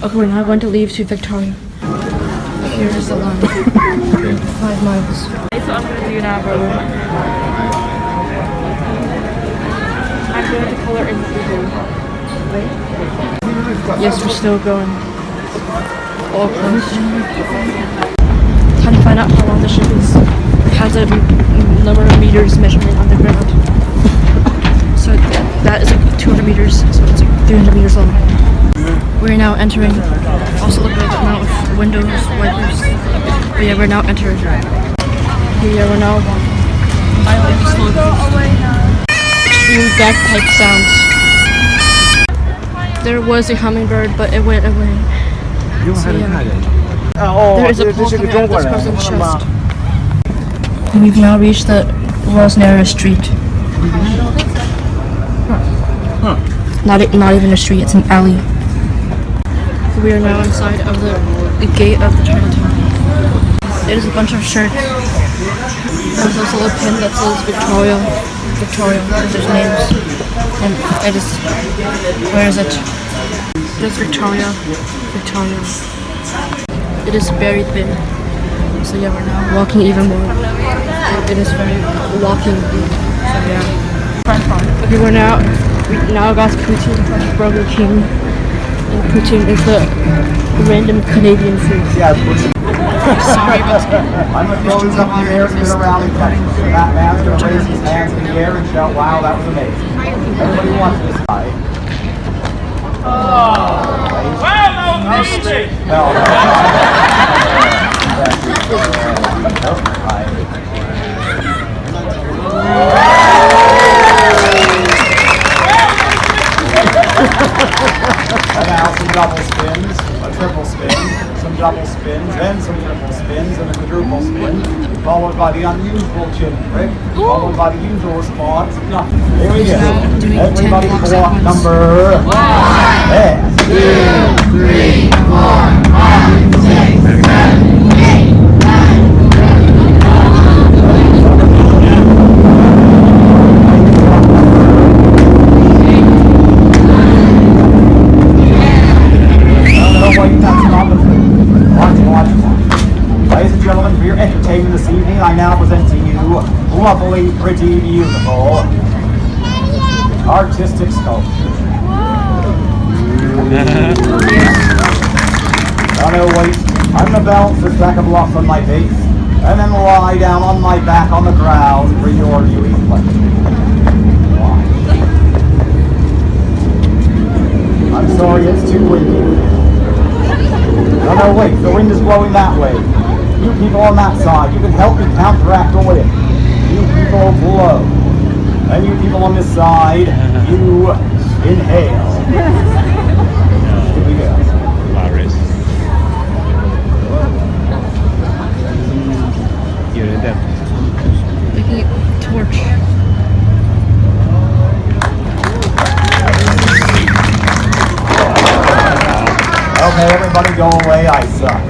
Okay, we're now going to leave to Victoria. Here is the line. 5 miles. So I'm going to do now, brother. I'm going to color in blue. Yes, we're still going. All close. Time to find out how long the ship is. It has a number of meters measurement on the ground. So that is like 200 meters, so it's like 300 meters long. We're now entering. Also look at the amount of windows, wipers. But yeah, we're now entering. Yeah, we're now walking. Extreme bagpipe sounds. There was a hummingbird, but it went away. So, yeah. There is a pole coming out of this person's chest. We've now reached the world's narrowest street. Not even a street, it's an alley. We are now inside of the gate of the Chinatown. There's a bunch of shirts. There's also a pin that says Victoria, and there's names. And it is, where is it? There's Victoria. It is very thin. So yeah, we're now walking even more. And it is very walking. So yeah. We now got poutine from Burger King. And poutine is the random Canadian food. Sorry, but I'm going to throw this up in the air, spin around and catch it. That man's going to raise his hands in the air and shout, wow, that was amazing. Everybody wants this guy. And now some double spins, a triple spin, some double spins, then some triple spins, and a quadruple spin, followed by the unusual chin trick, followed by the usual response. Nothing. Here we go. Everybody block number 1. 2, 3, 4, 5, 6, 7, 8, 9. Ladies and gentlemen, for your entertainment this evening, I now present to you lovely, pretty, beautiful, artistic sculpture. Now no, wait. I'm going to balance this stack of blocks on my face, and then lie down on my back on the ground for your viewing pleasure. Why? I'm sorry, it's too windy. No, wait, the wind is blowing that way. You people on that side, you can help me counteract the wind. You people blow. And you people on this side, you inhale. Here we go. Making a torch. Okay, everybody go away, I suck.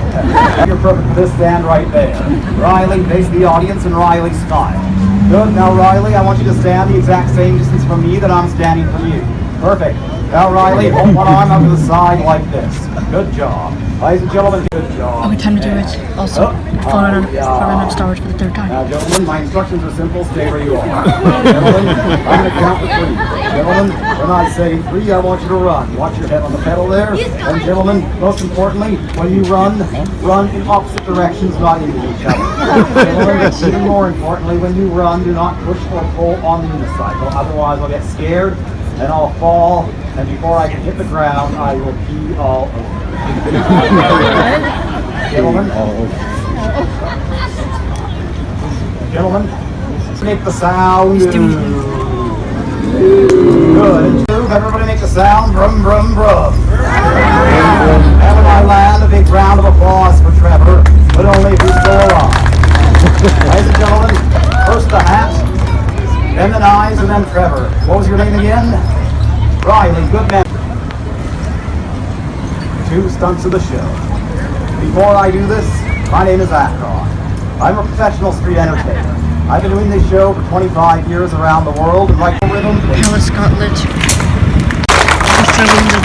You're perfect for this stand right there. Riley, face the audience and Riley smile. Good, now Riley, I want you to stand the exact same distance from me that I'm standing from you. Perfect. Now Riley, hold one arm up to the side like this. Good job. Ladies and gentlemen, good job. Okay, time to do it. Also, falling on Star Wars for the 3rd time. Now gentlemen, my instructions are simple, stay where you are. Gentlemen, I'm going to count to 3. Gentlemen, when I say 3, I want you to run. Watch your head on the pedal there. And gentlemen, most importantly, when you run in opposite directions, not into each other. Gentlemen, even more importantly, when you run, do not push or pull on the unicycle. Otherwise, I'll get scared and I'll fall. And before I can hit the ground, I will pee all over. Gentlemen, make the sound. Good. Everybody make the sound. Brum, brum, brum. And when I land, a big round of applause for Trevor, but only if he's still alive. Ladies and gentlemen, first the hat, then the knives, and then Trevor. What was your name again? Riley, good man. 2 stunts of the show. Before I do this, my name is Akron. I'm a professional street entertainer. I've been doing this show for 25 years around the world and like the rhythm. How is Scotland? I'm struggling with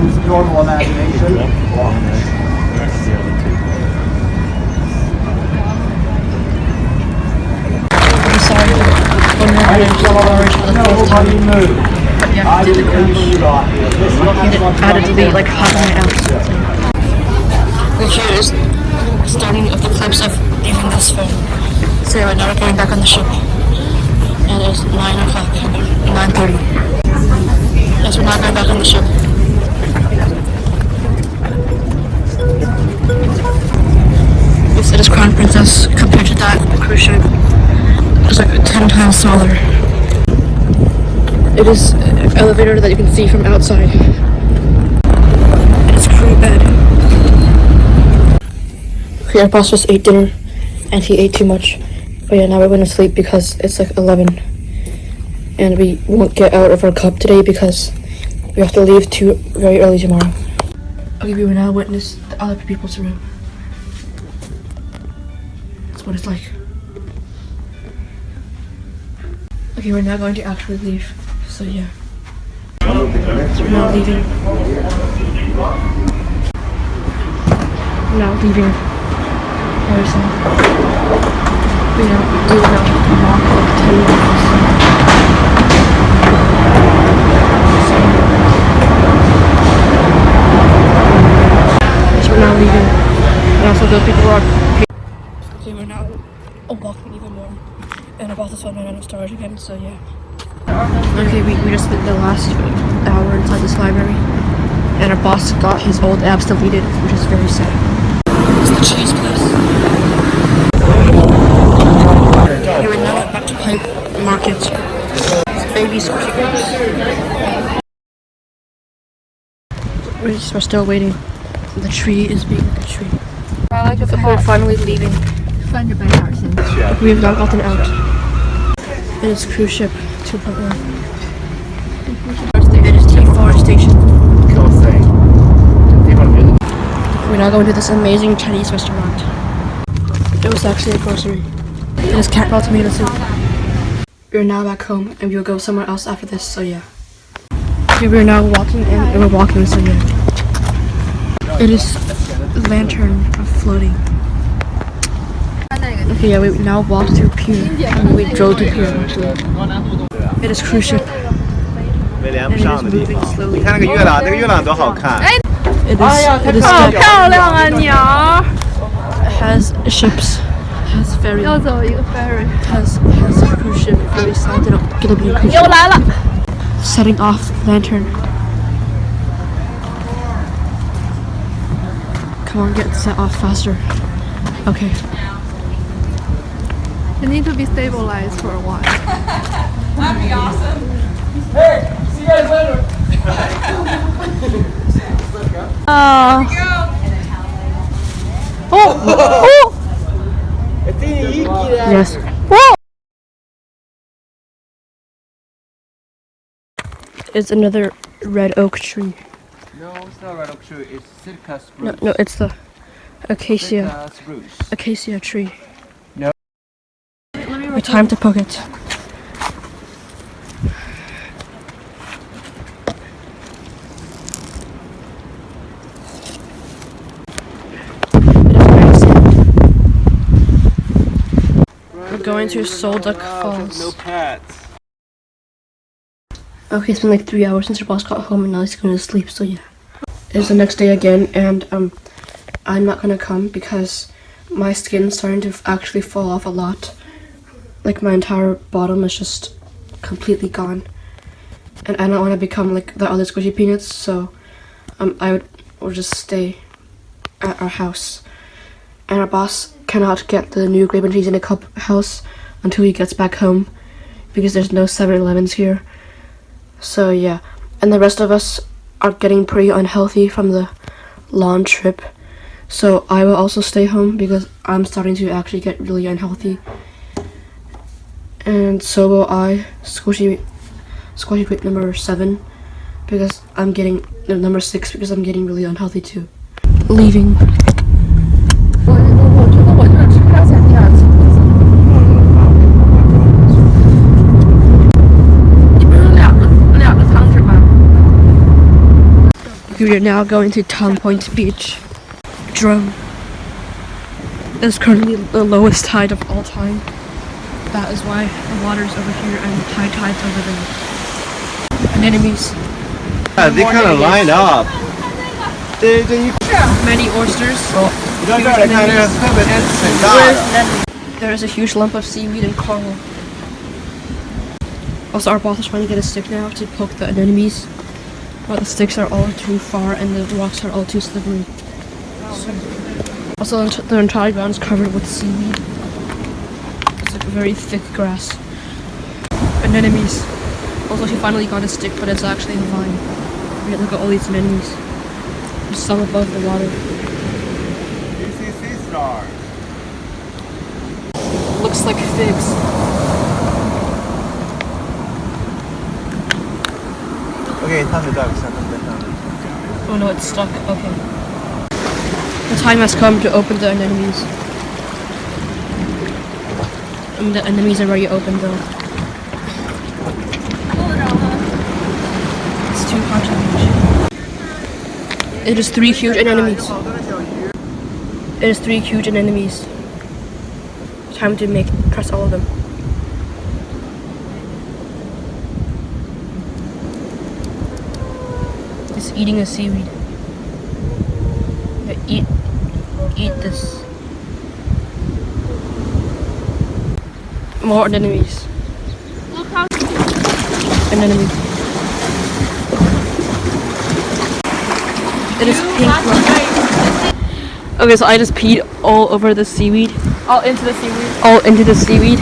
Use normal imagination. I'm sorry, but when we're going to large for the 4th time. But you have to do the crash. Added to be like hot in my ass. Well, here it is. Starting of the clips of leaving this phone. So right now we're going back on the ship. And it's 9 o'clock. 9:30. Yes, we're not going back on the ship. smaller. It is an elevator that you can see from outside. It's crew bed. Okay, our boss just ate dinner and he ate too much. But yeah, now we're going to sleep because it's like 11. And we won't get out of our cup today because we have to leave very early tomorrow. Okay, we will now witness the other people's room. That's what it's like. Okay, we're now going to actually leave. So yeah. So we're now leaving. We're now leaving. Very soon. We now do now walk like 10 minutes. So we're now leaving. And also those people are. Okay, we're now walking even more. And our boss is running out of storage again, so yeah. Okay, we just spent the last hour inside this library. And our boss got his old apps deleted, which is very sad. It's the cheese place. Okay, we're now back to Pipe Market. It's baby squishy grapes. We're still waiting. The tree is being a tree. I like it. We're finally leaving. We have now gotten out. It is cruise ship 2.1. It is deforestation. We're now going to this amazing Chinese restaurant. It was actually a grocery. It is cat ball tomato soup. We're now back home and we will go somewhere else after this, so yeah. Okay, we're now walking and we're walking, so yeah. It is a lantern floating. Okay, yeah, we now walked through pier. And we drove to pier actually. It is cruise ship. And it is moving slowly. It is has ships, has ferry, has cruise ship, very sad that it's gonna be a cruise ship. Setting off lantern. Come on, get set off faster. Okay. You need to be stabilized for a while. That'd be awesome. Hey, see you guys later. Yes. It's another red oak tree. No, it's not red oak tree. It's Sitka spruce. No, it's the acacia. Spruce. Acacia tree. No. It's time to poke it. We're going to Solduck Falls. No pets. Okay, it's been like 3 hours since your boss got home and now he's going to sleep, so yeah. It's the next day again and I'm not gonna come because my skin's starting to actually fall off a lot. Like my entire bottom is just completely gone. And I don't want to become like the other squishy peanuts, so I would just stay at our house. And our boss cannot get the new Grape and Cheese in a Cup house until he gets back home because there's no 7-Elevens here. So yeah, and the rest of us are getting pretty unhealthy from the long trip. So I will also stay home because I'm starting to actually get really unhealthy. And so will I, squishy weight number 7, because I'm getting, number 6 because I'm getting really unhealthy too. Leaving. We are now going to Town Point Beach. Drone. It's currently the lowest tide of all time. That is why the water's over here and the high tide's over there. Anemones. Yeah, they kind of line up. Many oysters. There is a huge lump of seaweed and coral. Also, our boss is trying to get a stick now to poke the anemones. But the sticks are all too far and the rocks are all too slippery. Also, the entire ground is covered with seaweed. It's like very thick grass. anemones. Also, she finally got a stick, but it's actually a vine. Wait, look at all these anemones. There's some above the water. You see sea stars. Looks like figs. Okay, time to dive. Oh no, it's stuck. Okay. The time has come to open the anemones. The anemones are already open though. It's too hard to reach. It is 3 huge anemones. It is 3 huge anemones. Time to press all of them. It's eating a seaweed. Yeah, eat this. More anemones. Look how Anemone. It is pink. Okay, so I just peed all over the seaweed. all into the seaweed. All into the seaweed.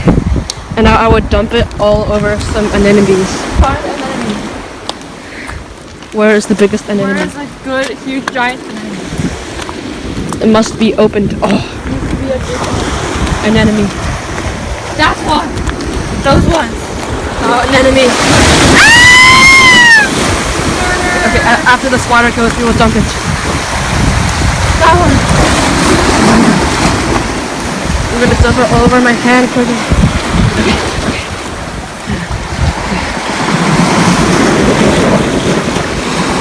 And now I would dump it all over some anemones. Find an anemone. Where is the biggest anemone? Where is a good, huge, giant anemone? It must be opened. Oh, Needs to be a big one. anemone. That's one. Those ones. Oh, anemone. Okay, after the water goes, we will dump it. That one. I'm gonna dump it all over my hand quickly.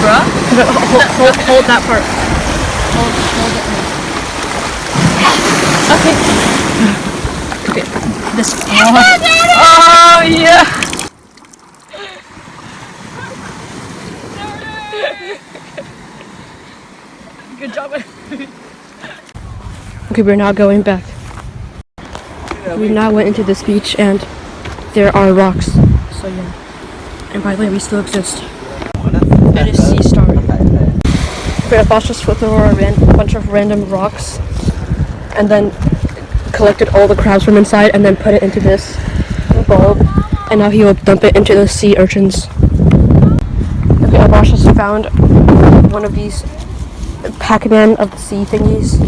Bruh? Hold that part. Hold it. Okay. Okay. This. Oh yeah. Good job. Okay, we're now going back. We now went into this beach and there are rocks. So yeah. And by the way, we still exist. It is sea star. Our boss just flipped over a bunch of random rocks and then collected all the crabs from inside and then put it into this bulb. And now he will dump it into the sea urchins. Okay, our boss just found one of these Pac-Man of the sea thingies.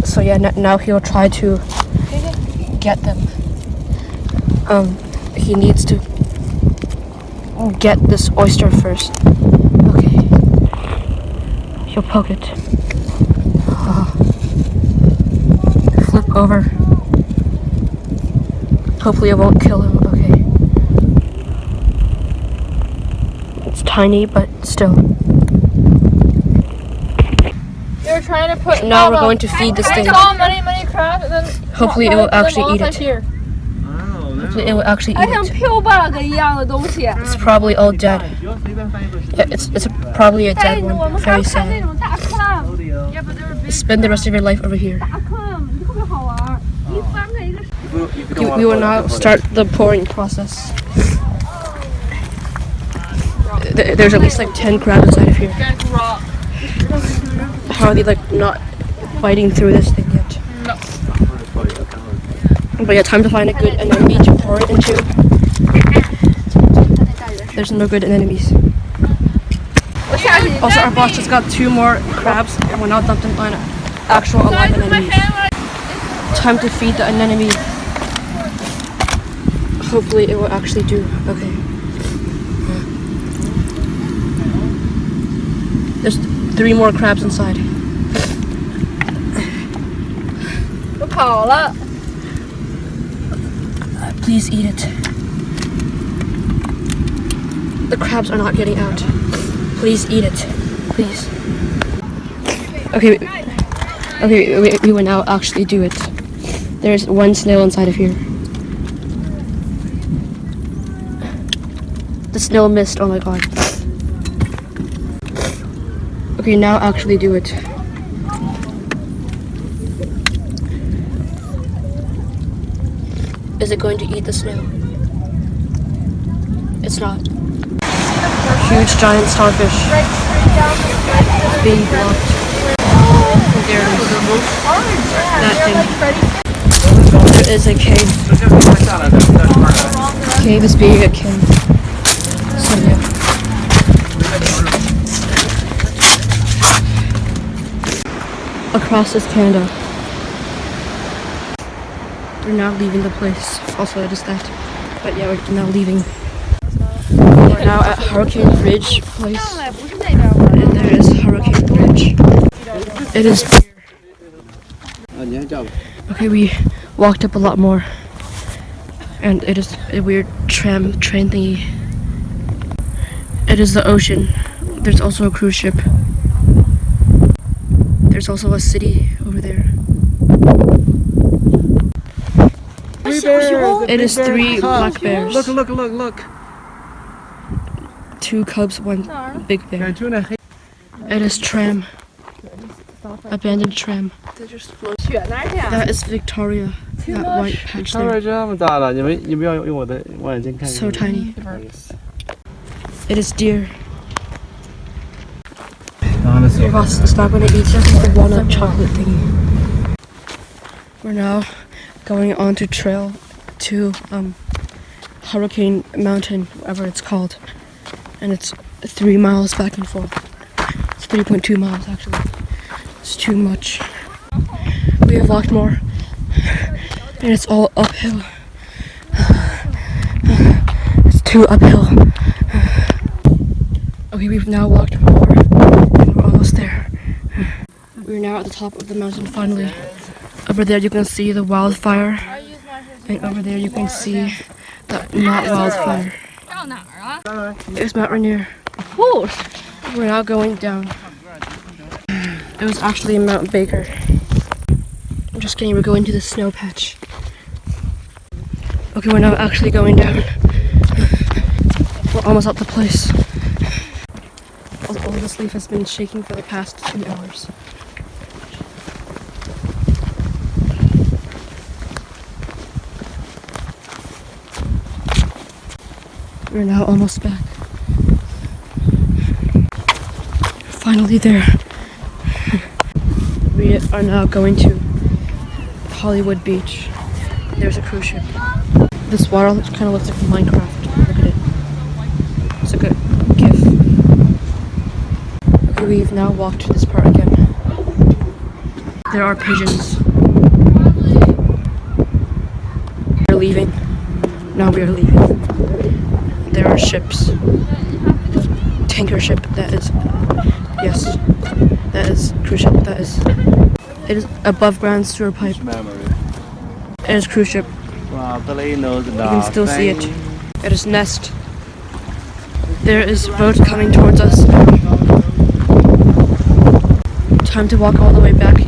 So yeah, now he'll try to get them. He needs to get this oyster first. Okay. He'll poke it. Oh. Flip over. Hopefully it won't kill him. Okay. It's tiny, but still. You're trying to put. Now we're going to feed this thing. Many crabs, and then Hopefully it will actually eat it. Here. Hopefully it will actually 它 eat 像 it. pillbug 一样的东西。 It's probably all dead. Yeah, it's probably a 但 dead 是我 one. 们刚 Very 看那 sad. 种大 clam， Yeah, but they were big Spend the rest of your life over here. 大 clam， 特别好玩。一翻开一个。 We will now start the pouring process. There's at least like 10 crabs inside of here. How are they like not biting through this thing yet? No. But yeah, time to find a good anemone to pour it into. There's no good anemones. Also, our boss just got 2 more crabs and we're now dumping on actual alive anemones. Time to feed the anemone. Hopefully it will actually do. Okay. There's 3 more crabs inside. 都跑了。 Please eat it. The crabs are not getting out. Please eat it. Please. Okay, we will now actually do it. There's 1 snail inside of here. The snail missed, oh my god. Okay, now actually do it. Is it going to eat the snail? It's not. Huge giant starfish. It's being blocked. There it is. That thing. There is a cave. cave is being a cave. So yeah. Across is Canada. We're now leaving the place. Also, it is that. But yeah, we're now leaving. We're now at Hurricane Ridge place. And there is Hurricane Ridge. It is. Okay, we walked up a lot more. And it is a weird train thingy. It is the ocean. There's also a cruise ship. There's also a city over there. It is 3 black bears. Look. 2 cubs, 1 big bear. It is tram. Abandoned tram. That is Victoria. That white patch there. So tiny. It is deer. Your boss is not going to eat the walnut chocolate thingy. We're now going on to trail to Hurricane Mountain, whatever it's called. And it's 3 miles back and forth. It's 3.2 miles actually. It's too much. We have walked more. And it's all uphill. It's too uphill. Okay, we've now walked more. And we're almost there. We're now at the top of the mountain finally. Over there you can see the wildfire. And over there you can see the not wildfire. It's Mount Rainier. We're now going down. It was actually Mount Baker. I'm just kidding, we're going to the snow patch. Okay, we're now actually going down. We're almost at the place. All this leaf has been shaking for the past 2 hours. We're now almost back. Finally there. We are now going to Hollywood Beach. There's a cruise ship. This water kind of looks like Minecraft. Look at it. It's a good gif. Okay, we've now walked to this part again. There are pigeons. We're leaving. Now we are leaving. There are ships. Tanker ship, that is. Yes. That is cruise ship, that is. It is above ground sewer pipe. It is cruise ship. You can still see it. It is Nest. There is boat coming towards us. Time to walk all the way back.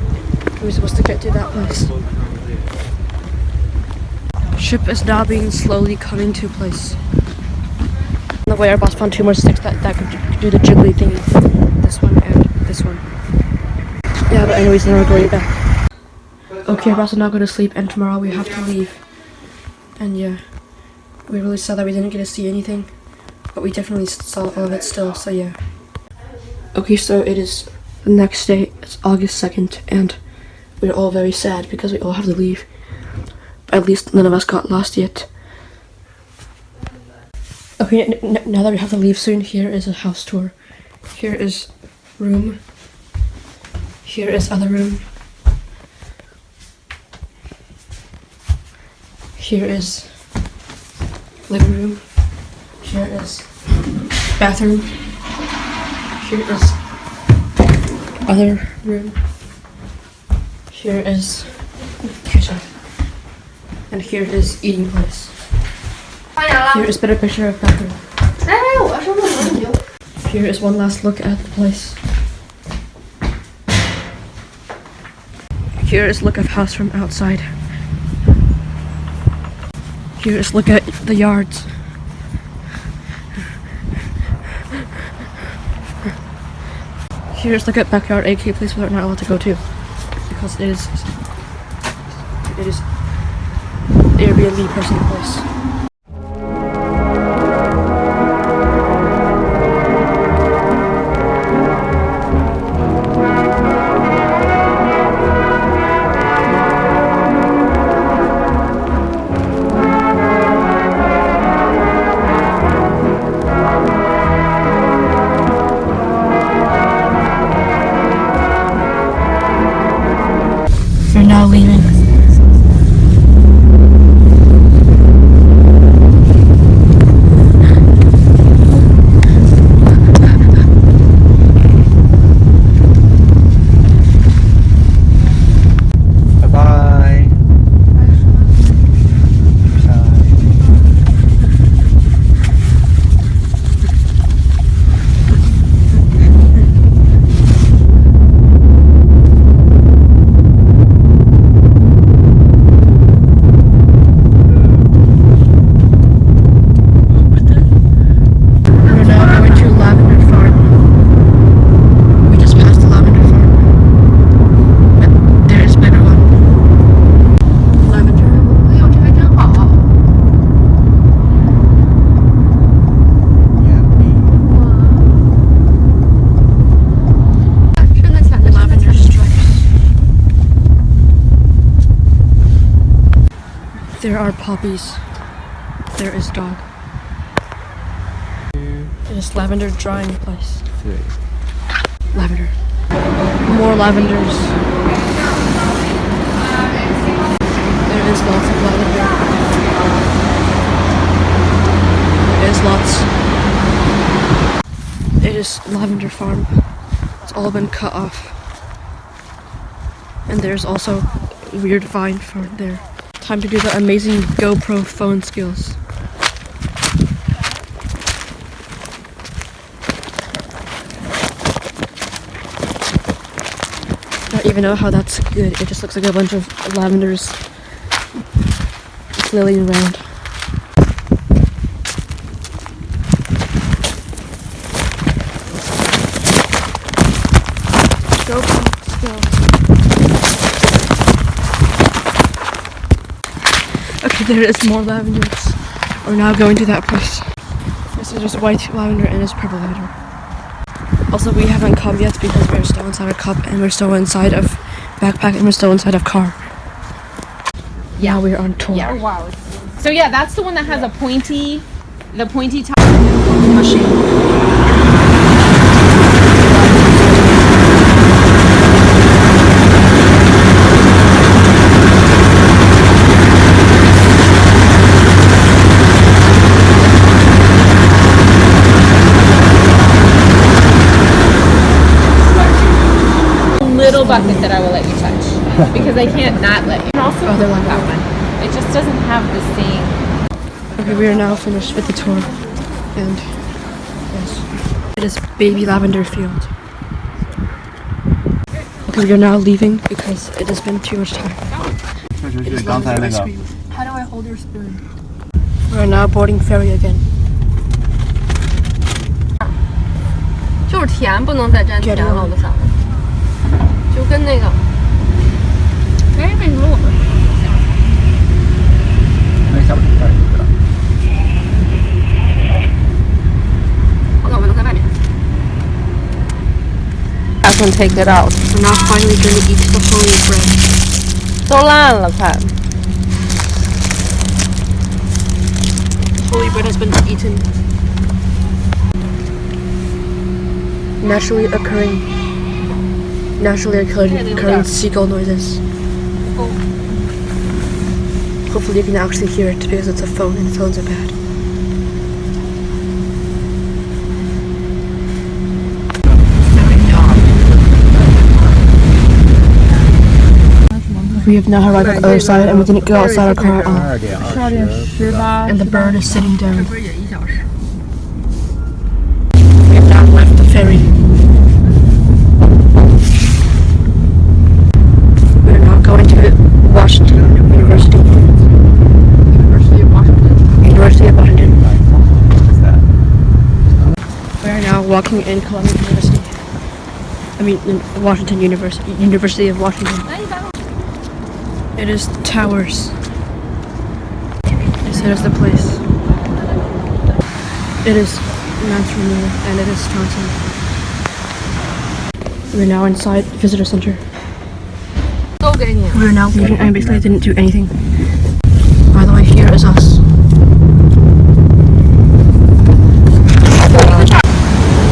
We're supposed to get to that place. Ship is now being slowly coming to place. On the way, our boss found 2 more sticks that could do the jiggly thingy. This one and this one. Yeah, but anyways, now we're going back. Okay, our boss is now going to sleep, and tomorrow we have to leave. And yeah, we're really sad that we didn't get to see anything, but we definitely saw all of it still, so yeah. Okay, so it is the next day. It's August 2nd, and we're all very sad because we all have to leave. But at least none of us got lost yet. Okay, now that we have to leave soon, here is a house tour. Here is room. Here is other room. Here is living room. Here is bathroom. Here is other room. Here is kitchen. And here is eating place. Here is better picture of bathroom. Here is one last look at the place. Here is look of house from outside. Here is look at the yards. Here's look at backyard AK place we're not allowed to go to because it is Airbnb personal place. There are poppies. There is dog. It is lavender drying place. Lavender. More lavenders. There is lots of lavender. There is lots. It is lavender farm. It's all been cut off. And there's also a weird vine farm there. Time to do the amazing GoPro phone skills. I don't even know how that's good. It just looks like a bunch of lavenders flailing around. GoPro skills. Okay, there is more lavenders. We're now going to that place. This is just white lavender and it's purple lavender. Also, we haven't come yet because we're still inside a cup and we're still inside of backpack and we're still inside of car. Yeah, now we're on tour. Yeah. Wow. So yeah, that's the one that has the pointy top. Machine. Little bucket that I will let you touch because I can't not let you. And also that one. It just doesn't have the same. Okay, we are now finished with the tour, and yes, it is baby lavender field. Okay, we are now leaving because it has been too much time. It is lavender ice cream. How do I hold your spoon? We are now boarding ferry again. 就是甜，不能再沾甜了，我的嗓子。就跟那个，哎，为什么我们？好了，我们都在外面。I can take it out. We're now finally going to eat the holy bread. 都烂了，快！ Holy bread has been eaten. Naturally occurring seagull noises. Hopefully you can actually hear it because it's a phone and phones are bad. We have now arrived at the other side and we didn't go outside our car at all. And the bird is sitting down. We have now left the ferry. We are now going to Washington University. University of Washington. We are now walking in Columbia University. I mean, in Washington University. University of Washington. It is towers. Yes, it is the place. It is Mount Rainier and it is Taunton. We're now inside Visitor Center. We're now leaving and basically didn't do anything. By the way, here is us.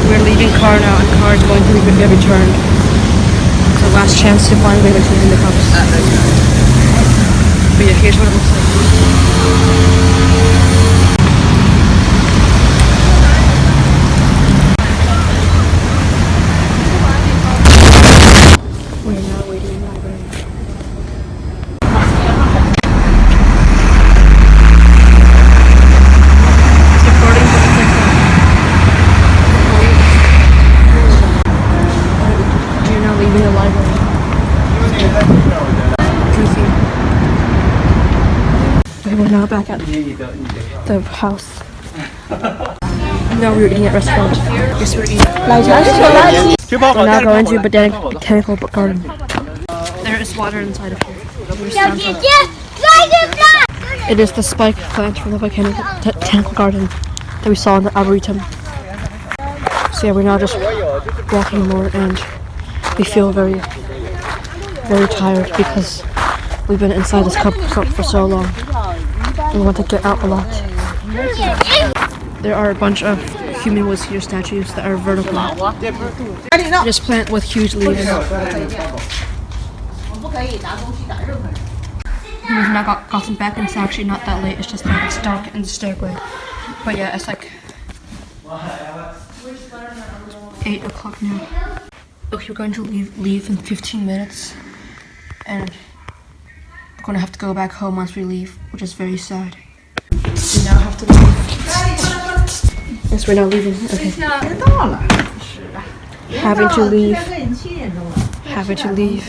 We're leaving car now and car is going to be returned. It's the last chance to find Grape in the cups. But yeah, here's what it looks like. We are now waiting in the library. It's recording, but it's like that. We are now leaving the library. Goofy. We're now back at the house. Now we're eating at a restaurant. Yes, we're eating. We're now going to botanical garden. There is water inside of here. It is the spike plant from the botanical garden that we saw in the Arboretum. So yeah, we're now just walking more and we feel very, very tired because we've been inside this cup for so long. We want to get out a lot. There are a bunch of human whiskey statues that are vertical. Just plant with huge leaves. We've now gotten back and it's actually not that late. It's just that it's dark in the stairway. But yeah, it's like 8 o'clock now. Okay, we're going to leave in 15 minutes. And we're going to have to go back home once we leave, which is very sad. We now have to leave. Yes, we're now leaving. Okay. Having to leave.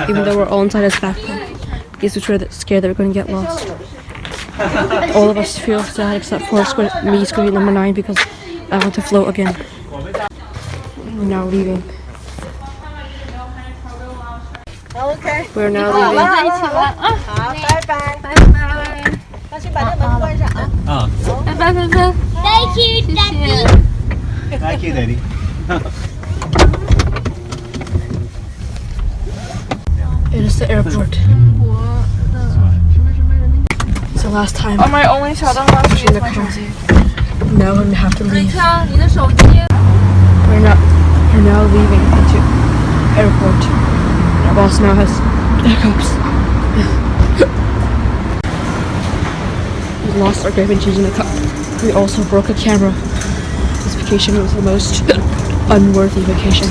Even though we're all inside his backpack. Because we're scared that we're going to get lost. All of us feel sad except for me, screen number 9, because I want to float again. We're now leaving. Okay. We're now leaving. 好，拜拜。拜拜。那先把那门关上啊。拜拜拜拜。Thank you, Daddy. Thank you, Daddy. It is the airport. It's the last time. My only 小灯泡是 in the car. Now we have to leave. 你的手机。 We're now leaving into airport. Our boss now has hiccups. We lost our grape and cheese in the cup. We also broke a camera. This vacation was the most unworthy vacation.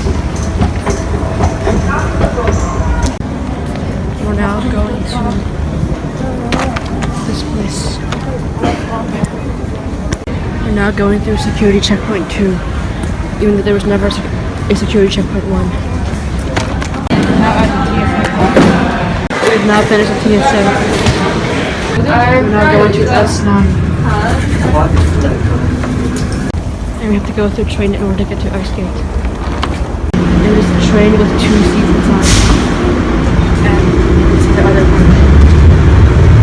We're now going to this place. We're now going through security checkpoint 2, even though there was never a security checkpoint 1. We've now finished the TSA. We're now going to S9. And we have to go through train in order to get to Ice Gate. It is a train with 2 seats inside. And it's the other one.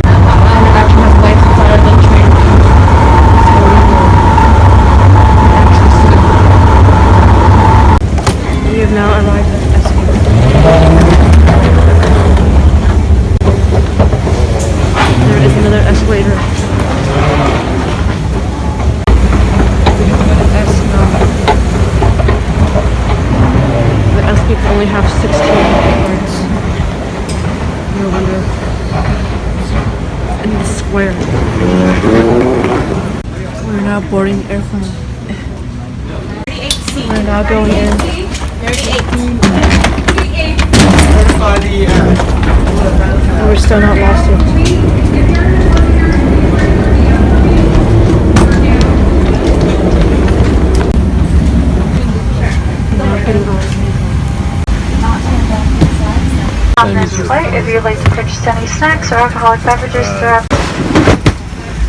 And it actually has lights inside of the train. We have now arrived at S Gate. There is another escalator. The escapes only have 16 cards. No wonder. In the square. We're now boarding the airplane. We're now going in. And we're still not lost yet. On this flight, if you'd like to purchase any snacks or alcoholic beverages throughout.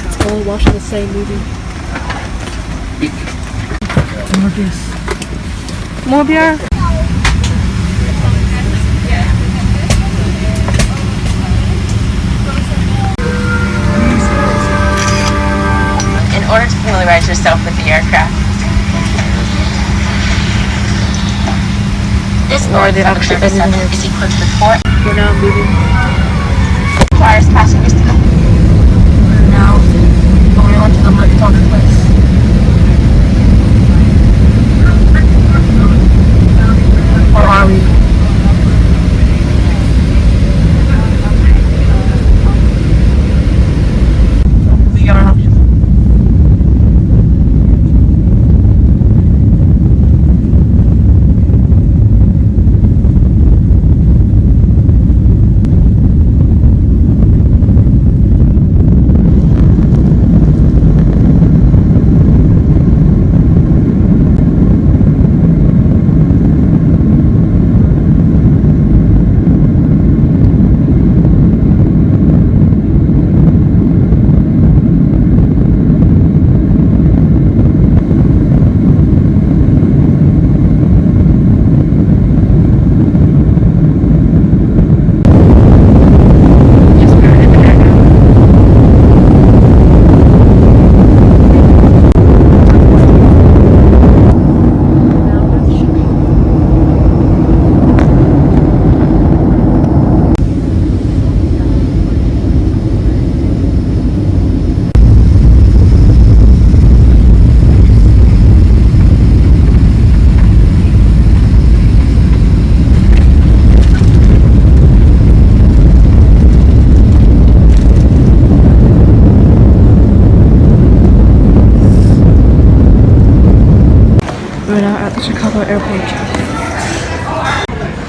It's all watching the same movie. More beer. In order to familiarize yourself with the aircraft, this Boeing 737 is equipped with 4. We're now moving. Requires passengers to come. Now going on to the liftoff place. Or are we? We are not.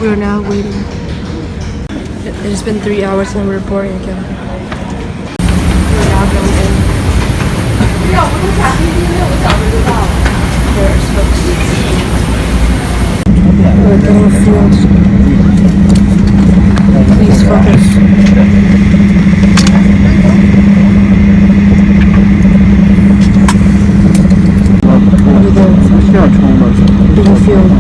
We are now waiting. It has been 3 hours and we're boarding again. We are now going in. There's folks. We're getting a field. Please focus. Over there. Big field.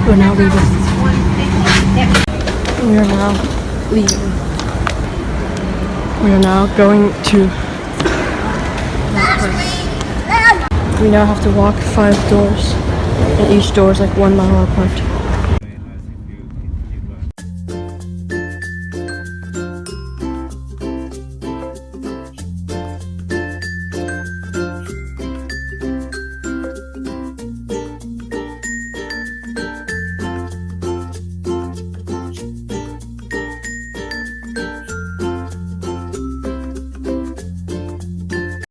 We're now leaving. We are now leaving. We are now going to that place. We now have to walk 5 doors, and each door is like 1 mile apart.